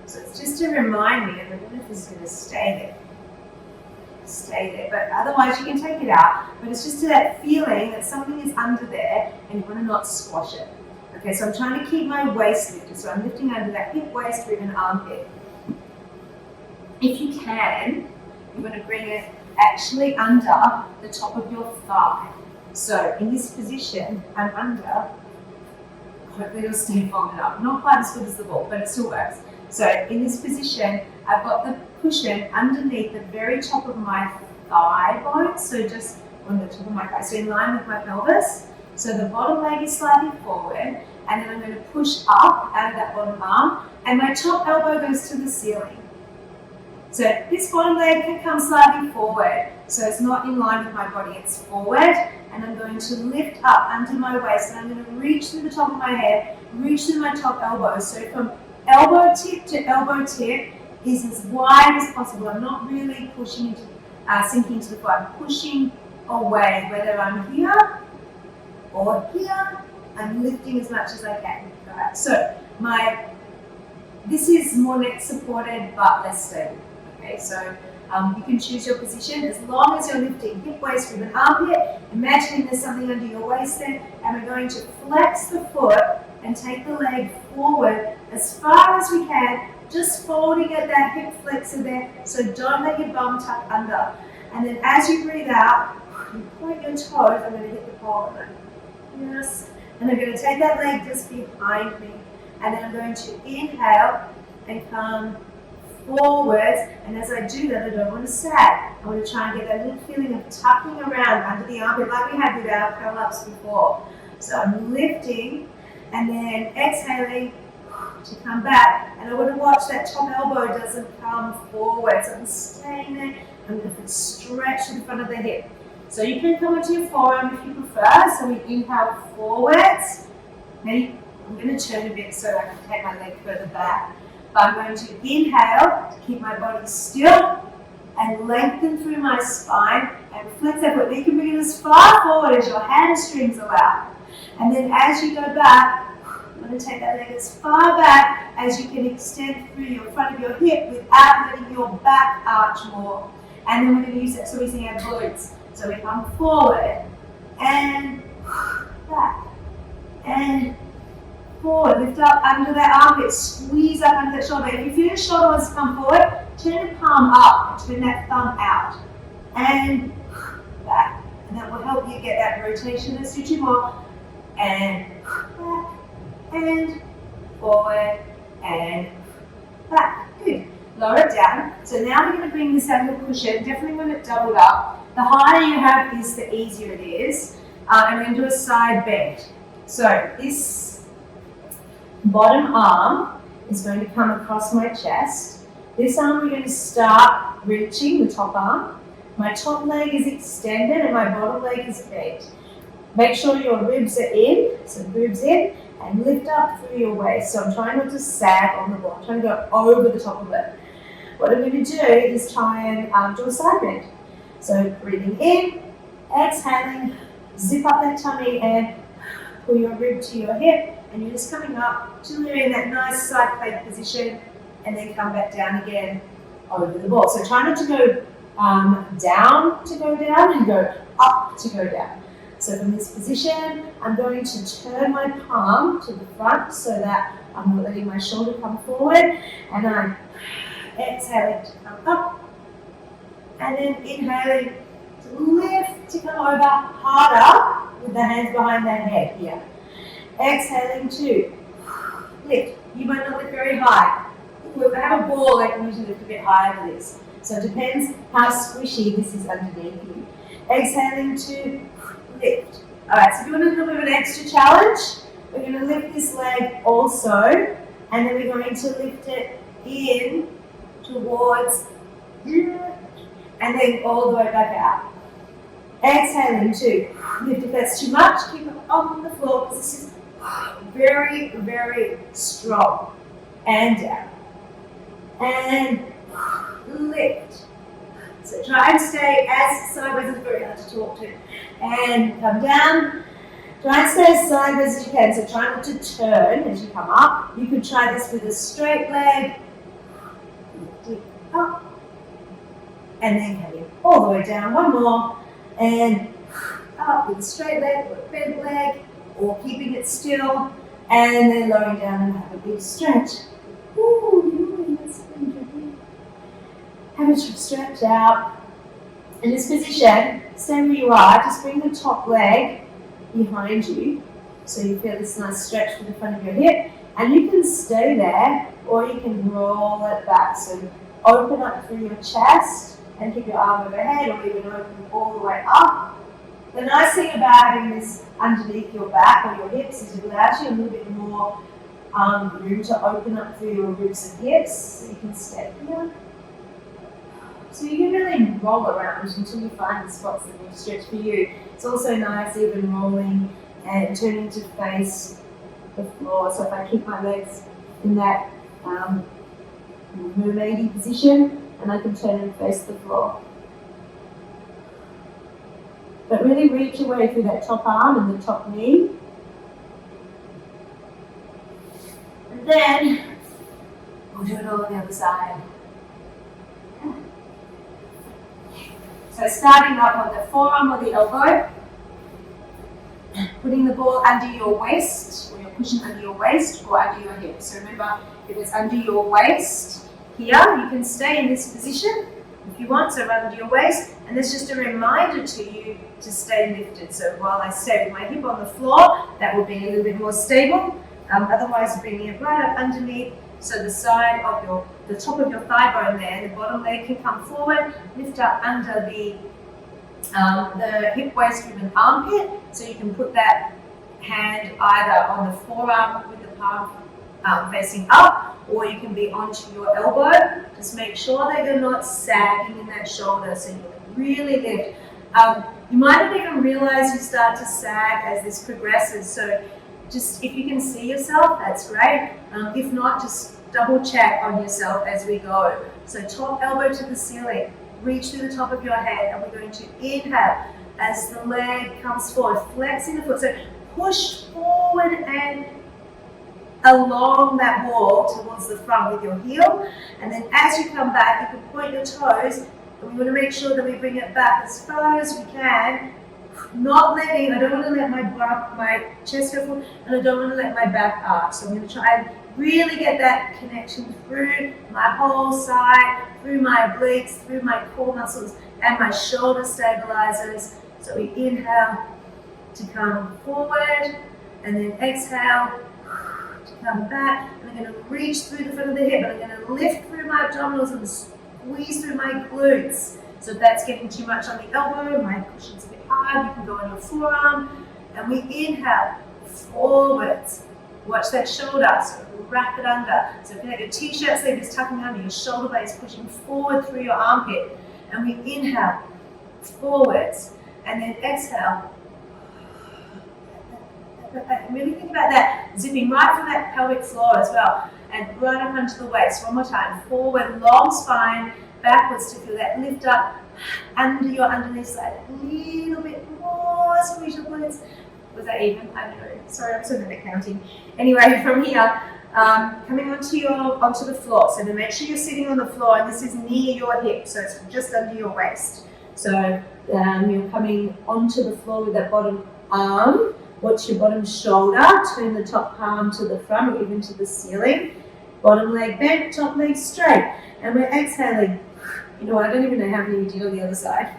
So it's just to remind me, and I don't know if this is going to stay there, but otherwise you can take it out. But it's just to that feeling that something is under there and you want to not squash it. Okay, so I'm trying to keep my waist lifted. So I'm lifting under that hip, waist, rib, and armpit. If you can, you're going to bring it actually under the top of your thigh. So in this position, I'm under. Hopefully it'll stay folded up. Not quite as good as the ball, but it still works. So in this position, I've got the cushion underneath the very top of my thigh bone. So just on the top of my thigh. So in line with my pelvis. So the bottom leg is slightly forward, and then I'm going to push up out of that bottom arm, and my top elbow goes to the ceiling. So this bottom leg can come slightly forward, so it's not in line with my body, it's forward, and I'm going to lift up under my waist, and I'm going to reach through the top of my head, reach through my top elbow. So from elbow tip to elbow tip is as wide as possible. I'm not really pushing into, sinking into the floor. I'm pushing away, whether I'm here or here, I'm lifting as much as I can. Alright, so this is more neck supported but less stable. Okay, so you can choose your position as long as you're lifting hip, waist, rib, and armpit. Imagining there's something under your waist then, and we're going to flex the foot and take the leg forward as far as we can, just folding at that hip flexor there, so don't let your bum tuck under. And then as you breathe out, you point your toes, I'm going to hit the pole. Yes. And I'm going to take that leg just behind me. And then I'm going to inhale and come forwards. And as I do that, I don't want to sag. I want to try and get that little feeling of tucking around under the armpit like we had with our curl-ups before. So I'm lifting and then exhaling to come back. And I want to watch that top elbow doesn't come forward. So I'm staying there. I'm going to stretch to the front of the hip. So you can come onto your forearm if you prefer. So we inhale forwards. Now I'm going to turn a bit so I can take my leg further back. But I'm going to inhale to keep my body still and lengthen through my spine and flex that foot. You can bring it as far forward as your hamstrings allow. And then as you go back, I'm going to take that leg as far back as you can extend through your front of your hip without letting your back arch more. And then we're going to use that so we're using our glutes. So we come forward and back and forward, lift up under that armpit, squeeze up under that shoulder. If you feel your shoulder wants to come forward, turn your palm up, turn that thumb out, and back. And that will help you get that rotation that suits you more. And back, and forward, and back. Good. Lower it down. So now we're going to bring this angle cushion, definitely when it's doubled up. The higher you have this, the easier it is. And we're going to do a side bend. So this bottom arm is going to come across my chest. This arm we're going to start reaching, the top arm. My top leg is extended and my bottom leg is bent. Make sure your ribs are in, so boobs in, and lift up through your waist. So I'm trying not to sag on the block, I'm trying to go over the top of it. What I'm going to do is try and do a side bend. So breathing in, exhaling, zip up that tummy and pull your rib to your hip, and you're just coming up till you're in that nice side plank position, and then come back down again over the ball. So try not to go down to go down and go up to go down. So from this position, I'm going to turn my palm to the front so that I'm not letting my shoulder come forward, and I'm exhaling to come up, and then inhaling to lift to come over harder with the hands behind that head here. Exhaling to lift. You might not lift very high. If I have a ball, I can usually lift a bit higher than this. So it depends how squishy this is underneath you. Exhaling to lift. Alright, so if you want a little bit of an extra challenge, we're going to lift this leg also, and then we're going to lift it in towards here, and then all the way back out. Exhaling to lift. If that's too much, keep it on the floor because this is very, very strong. And down. And lift. So try and stay as sideways. It's very hard to talk to. And come down. Try and stay as sideways as you can. So try not to turn as you come up. You could try this with a straight leg. Lift up. And then coming all the way down. One more. And up with a straight leg or a bent leg, or keeping it still, and then lowering down and have a big stretch. Ooh, that's good. Have a stretch out. In this position, stay where you are, just bring the top leg behind you so you feel this nice stretch from the front of your hip, and you can stay there or you can roll it back. So open up through your chest and keep your arm overhead, or even open all the way up. The nice thing about having this underneath your back or your hips is it allows you a little bit more room to open up through your ribs and hips, so you can stay here. So you can really roll around until you find the spots that will stretch for you. It's also nice even rolling and turning to face the floor. So if I keep my legs in that mermaidy position, and I can turn and face the floor. But really reach your way through that top arm and the top knee. And then we'll do it all on the other side. So starting up on the forearm or the elbow, putting the ball under your waist, or you're pushing under your waist or under your hips. So remember, if it's under your waist, here, you can stay in this position if you want, so under your waist, and there's just a reminder to you to stay lifted. So while I stay with my hip on the floor, that will be a little bit more stable. Otherwise, bringing it right up underneath, so the side of the top of your thigh bone there, the bottom leg can come forward, lift up under the hip waist with an armpit, so you can put that hand either on the forearm with the palm facing up, or you can be onto your elbow. Just make sure that you're not sagging in that shoulder, so you really lift. You might not even realize you start to sag as this progresses, so just if you can see yourself, that's great. If not, just double check on yourself as we go. So top elbow to the ceiling, reach through the top of your head, and we're going to inhale as the leg comes forward, flexing the foot. So push forward and along that wall towards the front with your heel, and then as you come back, you can point your toes, and we want to make sure that we bring it back as far as we can Not letting, I don't want to let my chest go forward, and I don't want to let my back arch. So I'm going to try and really get that connection through my whole side, through my obliques, through my core muscles, and my shoulder stabilizers. So we inhale to come forward, and then exhale to come back. And I'm going to reach through the front of the hip, and I'm going to lift through my abdominals and squeeze through my glutes. So if that's getting too much on the elbow, my cushion's a bit hard, you can go on your forearm. And we inhale forwards. Watch that shoulder, so wrap it under. So if you have your t-shirt sleeve is tucking under, your shoulder blade is pushing forward through your armpit. And we inhale forwards, and then exhale. Really think about that, zipping right from that pelvic floor as well, and right up onto the waist. One more time, forward, long spine, backwards to feel that lift up under your underneath side. A little bit more, squeeze your glutes. Was that even? I don't know. Sorry, I'm so good at counting. Anyway, from here, coming onto the floor. So to make sure you're sitting on the floor, and this is near your hip, so it's just under your waist. So you're coming onto the floor with that bottom arm. Watch your bottom shoulder, turn the top palm to the front or even to the ceiling. Bottom leg bent, top leg straight. And we're exhaling. You know, I don't even know how many you did on the other side.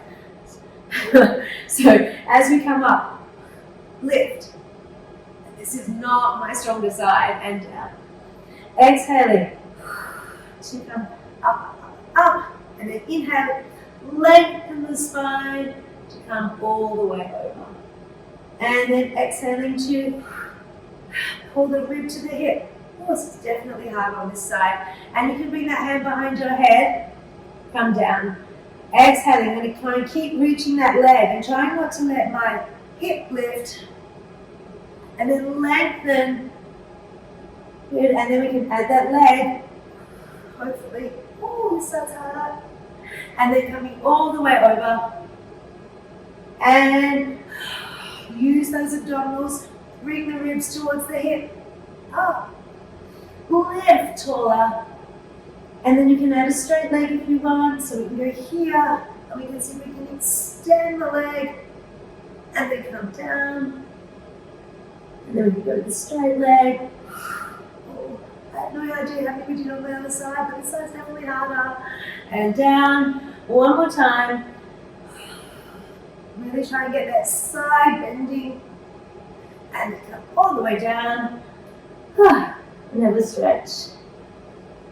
So as we come up, lift. And this is not my stronger side, and down. Exhaling to come up, up. And then inhale, lengthen the spine to come all the way over. And then exhaling to pull the rib to the hip. Oh, this is definitely hard on this side. And you can bring that hand behind your head, come down. Exhaling, I'm going to kind of keep reaching that leg and trying not to let my hip lift. And then lengthen. Good, and then we can add that leg. Hopefully. Oh, this starts hard. And then coming all the way over. And use those abdominals, bring the ribs towards the hip, up, lift taller, and then you can add a straight leg if you want, so we can go here, and we can see if we can extend the leg, and then come down, and then we can go to the straight leg. Oh, I have no idea how many we did on the other side, but this side's definitely harder, and down, one more time. Really try and get that side bending, and come all the way down. And have a stretch.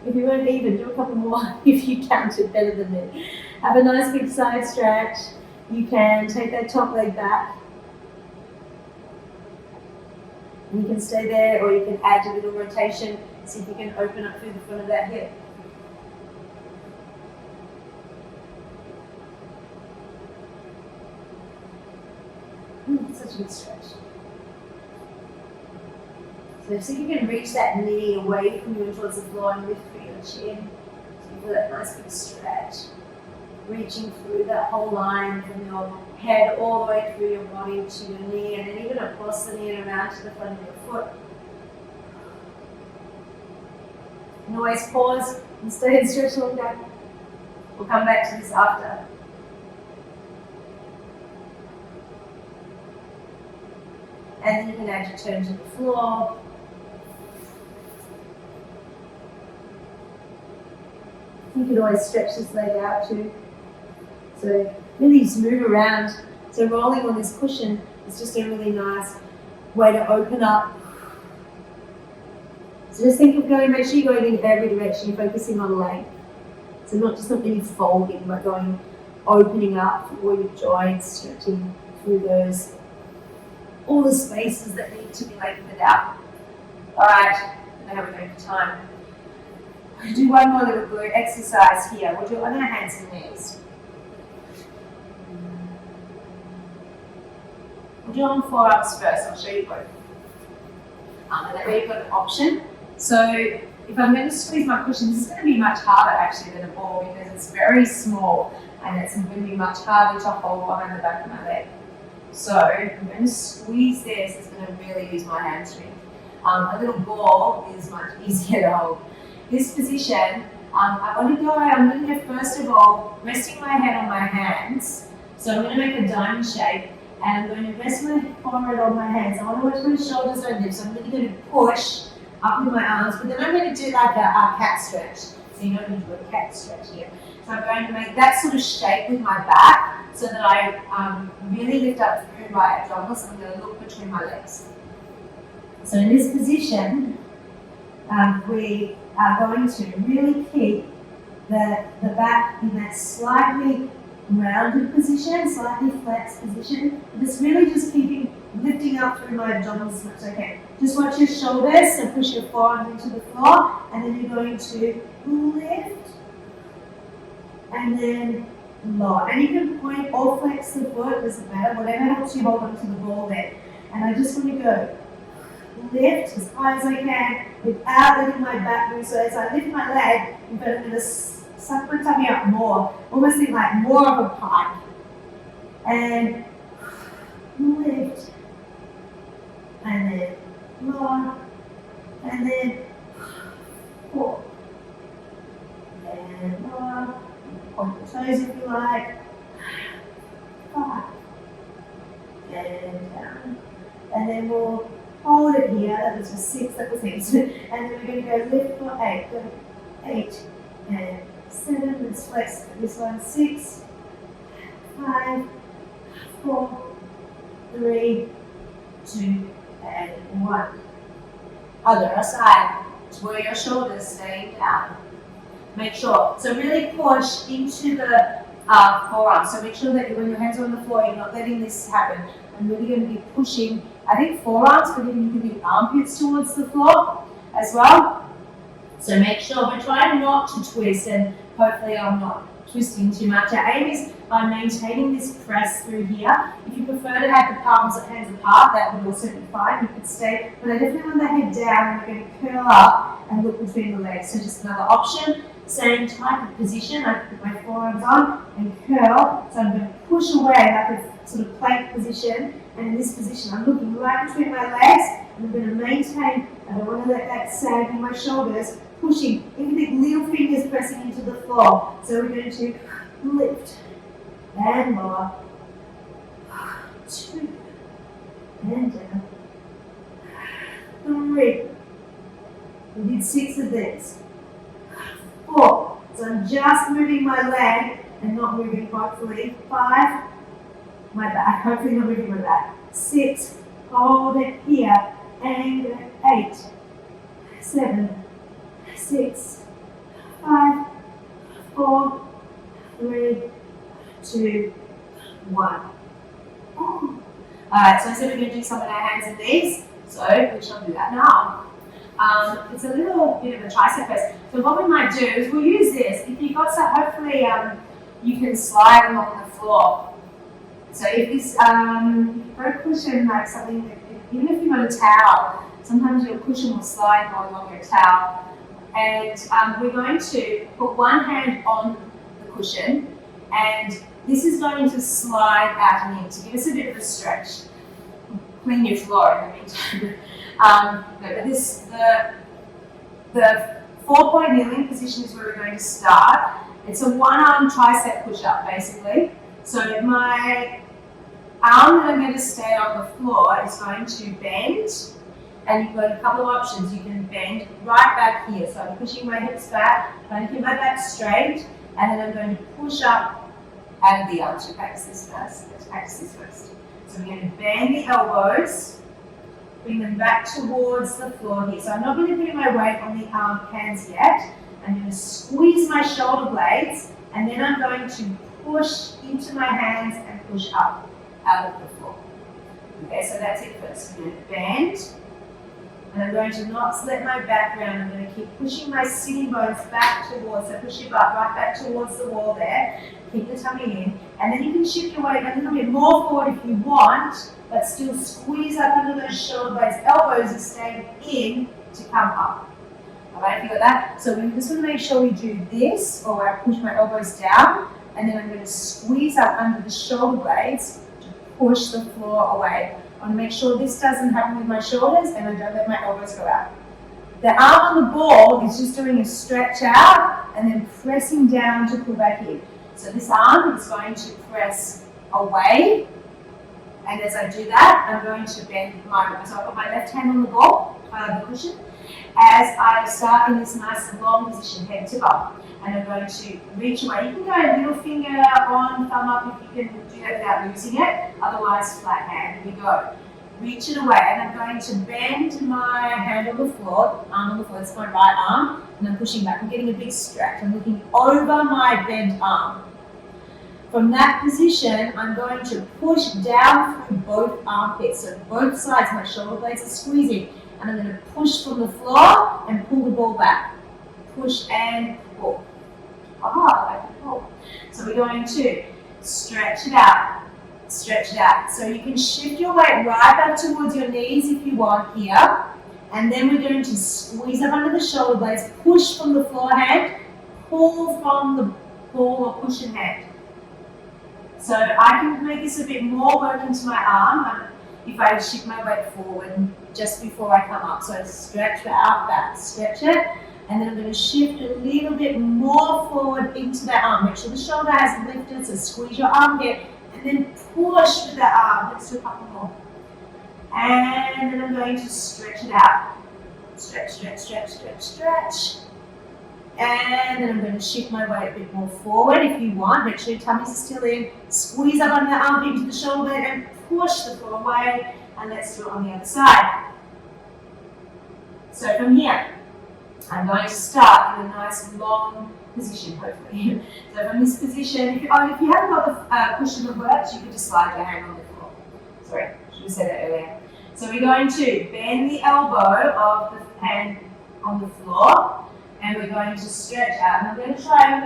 If you weren't even, do a couple more if you counted better than me. Have a nice big side stretch. You can take that top leg back. And you can stay there, or you can add a little rotation. See if you can open up through the front of that hip. Such a good stretch. So see if you can reach that knee away from you and towards the floor and lift through your chin. So you feel that nice big stretch. Reaching through that whole line from your head all the way through your body to your knee, and then even across the knee and around to the front of your foot. You can always pause and stay and stretch longer. We'll come back to this after. And then you can add your turn to the floor. You can always stretch this leg out too. So really just move around. So rolling on this cushion is just a really nice way to open up. So just think of going, make sure you're going in every direction, you're focusing on length. So not just something folding, but going, opening up all your joints, stretching through those, all the spaces that need to be lengthened out. All right, now we're going for time. We'll do one more little glute exercise here. We'll do it on our hands and knees. We'll do it on forearms first. I'll show you both. And that way you've got an option. So if I'm going to squeeze my cushion, this is going to be much harder actually than a ball because it's very small and it's going to be much harder to hold behind the back of my leg. So I'm going to squeeze this. It's going to really use my hamstring. A little ball is much easier to hold. This position, I'm going to go first of all resting my head on my hands. So I'm going to make a diamond shape, And I'm going to rest my forehead on my hands. I want to watch my shoulders don't lift, so I'm really going to push up with my arms, but then I'm going to do like a cat stretch. So you know I'm going to do a cat stretch here. So I'm going to make that sort of shape with my back so that I really lift up through my abdominals. I'm going to look between my legs. So in this position, we are going to really keep the back in that slightly rounded position, slightly flexed position. It's really just lifting up through my abdominals as much as I can. Just watch your shoulders, so push your forearms into the floor, and then you're going to lift, and then lower. And you can point or flex the foot, doesn't matter, whatever helps you hold onto the ball there. And I just want to go lift as high as I can without letting my back move. So as I lift my leg, I'm going to suck my tummy up more, almost like more of a pipe. And lift, and then lower, and then four, and lower, point the toes if you like, 5, and down, and then we'll hold it here. That was for 6, that was 8, and then we're going to go lift for 8, go 8, and 7, let's flex this one, 6, 5, 4, 3, 2, and 1. Other side, where your shoulders stay down. Make sure, so really push into the forearm. So make sure that when your hands are on the floor, you're not letting this happen. I'm really going to be pushing, I think forearms, but even you can do armpits towards the floor as well. So make sure we're trying not to twist, and hopefully I'm not twisting too much. Our aim is by maintaining this press through here. If you prefer to have the palms of hands apart, that would also be fine. You could stay, but I definitely want the head down, and we're going to curl up and look between the legs. So just another option, same type of position. I put my forearms on and curl. So I'm going to push away like a sort of plank position. And in this position, I'm looking right between my legs, and I'm going to maintain. I don't want to let that sag in my shoulders. Pushing, even the little fingers pressing into the floor. So we're going to lift and lower, 2, and down, 3. We did 6 of these. 4. So I'm just moving my leg and not moving hopefully. 5. My back, hopefully not moving my back. 6. Hold it here. And 8. 7. 6, 5, 4, 3, 2, 1. Alright, so I said we're going to do some of our hands and knees, so we shall do that now. It's a little bit of a tricep press. So what we might do is we'll use this. If you've got some, hopefully you can slide along the floor. So if this, for a cushion, like something, even if you've got a towel, sometimes your cushion will slide more along your towel. And we're going to put one hand on the cushion, and this is going to slide out and in to give us a bit of a stretch. Clean your floor in the meantime. But the 4-point kneeling position is where we're going to start. It's a one-arm tricep push-up basically. So my arm that I'm going to stay on the floor is going to bend. And you've got a couple of options. You can bend right back here. So I'm pushing my hips back, trying to keep my back straight, and then I'm going to push up out of the arms. So practice this first. Let's practice this first. So I'm going to bend the elbows, bring them back towards the floor here. So I'm not going to put my weight on the hands yet. I'm going to squeeze my shoulder blades, and then I'm going to push into my hands and push up out of the floor. Okay, so that's it first. I'm going to bend. And I'm going to not let my back round. I'm going to keep pushing my sitting bones back towards, so push your butt right back towards the wall there. Keep the tummy in. And then you can shift your weight a little bit more forward if you want, but still squeeze up into those shoulder blades. Elbows are staying in to come up. Alright, you got that? So we just want to make sure we do this, or I push my elbows down, and then I'm going to squeeze up under the shoulder blades to push the floor away. I want to make sure this doesn't happen with my shoulders, and I don't let my elbows go out. The arm on the ball is just doing a stretch out and then pressing down to pull back in. So this arm is going to press away And as I do that, I'm going to bend so I've got my left hand on the ball, the cushion, as I start in this nice long position, head to up. And I'm going to reach away. You can go little finger on, thumb up if you can do that without losing it. Otherwise, flat hand. Here we go. Reach it away. And I'm going to bend my hand on the floor, arm on the floor. That's my right arm. And I'm pushing back. I'm getting a big stretch. I'm looking over my bent arm. From that position, I'm going to push down through both armpits. So both sides, my shoulder blades are squeezing. And I'm going to push from the floor and pull the ball back. Push and pull. I can pull. So we're going to stretch it out. Stretch it out. So you can shift your weight right back towards your knees if you want here. And then we're going to squeeze up under the shoulder blades, push from the floor hand, pull from the ball or cushion hand. So I can make this a bit more work into my arm if I shift my weight forward just before I come up. So stretch it out, back, stretch it. And then I'm going to shift a little bit more forward into that arm. Make sure the shoulder hasn't lifted, so squeeze your armpit. And then push with that arm. Let's do a couple more. And then I'm going to stretch it out. Stretch, stretch, stretch, stretch, stretch. And then I'm going to shift my weight a bit more forward if you want. Make sure your tummies are still in. Squeeze up under the armpit into the shoulder blade and push the floor away. And let's do it on the other side. So from here, I'm going to start in a nice long position, hopefully. So from this position, if you haven't got the cushion that works, you can just slide your hand on the floor. Sorry, I should have said that earlier. So we're going to bend the elbow of the hand on the floor, and we're going to stretch out. And I'm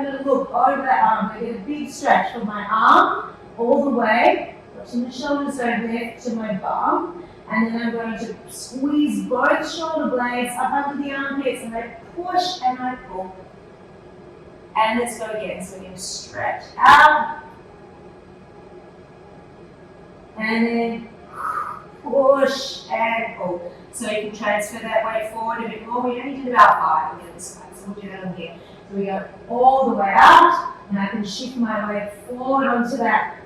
going to look over that arm. I'm going to get a big stretch from my arm all the way, watching the shoulders don't lift to my bum. And then I'm going to squeeze both shoulder blades up under the armpits, and I push and I pull. And let's go again. So we're going to stretch out. And then push and pull. So you can transfer that weight forward a bit more. We only did about 5 on the other side, so we'll do that on here. So we go all the way out, and I can shift my weight forward onto that,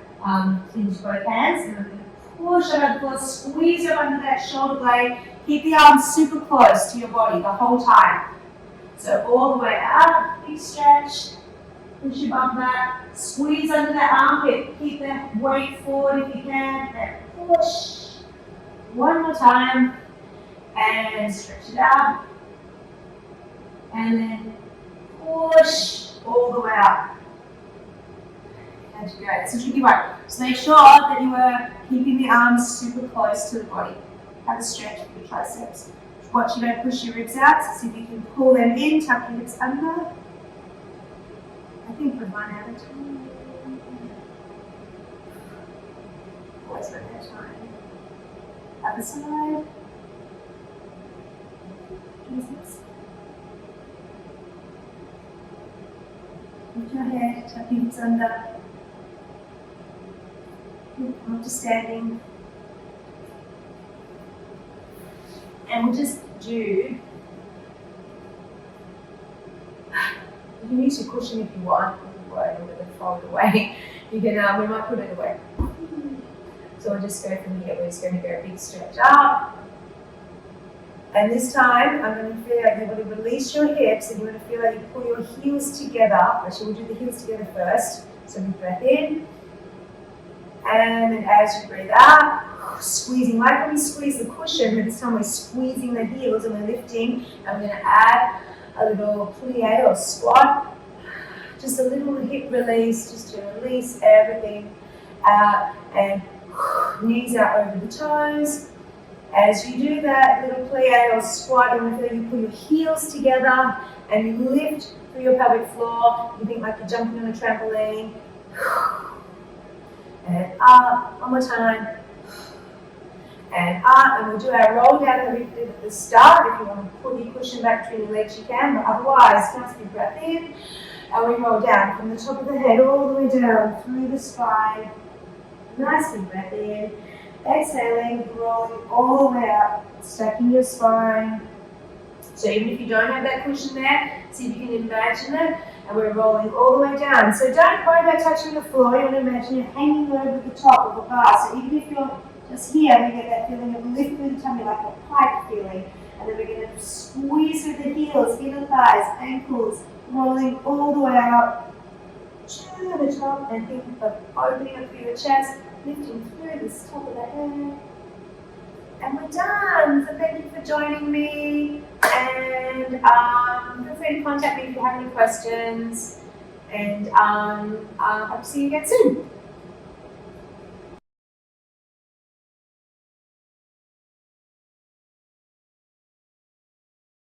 into both hands. And I'm going to push it up, squeeze up under that shoulder blade. Keep the arms super close to your body the whole time. So all the way out, big stretch. Push your bum back. Squeeze under that armpit. Keep that weight forward if you can. And push. One more time. And stretch it out. And then push all the way out. That's great. It's a tricky one. So make sure that you are keeping the arms super close to the body. Have a stretch for your triceps. Watch you don't push your ribs out. So see if you can pull them in, tuck your hips under. I think we're one at a time. Always one at a time. Other side. Lift your head, tuck your hips under. Come to standing. And we'll just do, you can use your cushion if you want, and then throw it away. You can, we might put it away. So we'll just go from here. We're just going to go a big stretch up. And this time, I'm going to feel like you're going to release your hips, and you're going to feel like you pull your heels together. Actually, we'll do the heels together first. So we breath in. And then as you breathe out, squeezing, like when we squeeze the cushion, but this time we're squeezing the heels and we're lifting. And we're going to add a little plie or squat. Just a little hip release, just to release everything out, and knees out over the toes. As you do that little plie or squat, you're going to feel you pull your heels together and you lift through your pelvic floor. You think like you're jumping on a trampoline. And up, one more time. And up, and we'll do our roll down that we did at the start. If you want to pull your cushion back between your legs, you can, but otherwise, nice big breath in. And we roll down from the top of the head all the way down through the spine. Nice big breath in. Exhaling, rolling all the way up, stacking your spine. So even if you don't have that cushion there, see if you can imagine it and we're rolling all the way down. So don't worry about touching the floor. You want to imagine you're hanging over the top of a bar. So even if you're just here, we get that feeling of lift through the tummy, like a pipe feeling. And then we're going to squeeze with the heels, inner thighs, ankles, rolling all the way up to the top, and think of opening up through your chest, lifting through this top of the head. And we're done. So thank you for joining me. And feel free to contact me if you have any questions. And I hope to see you again soon.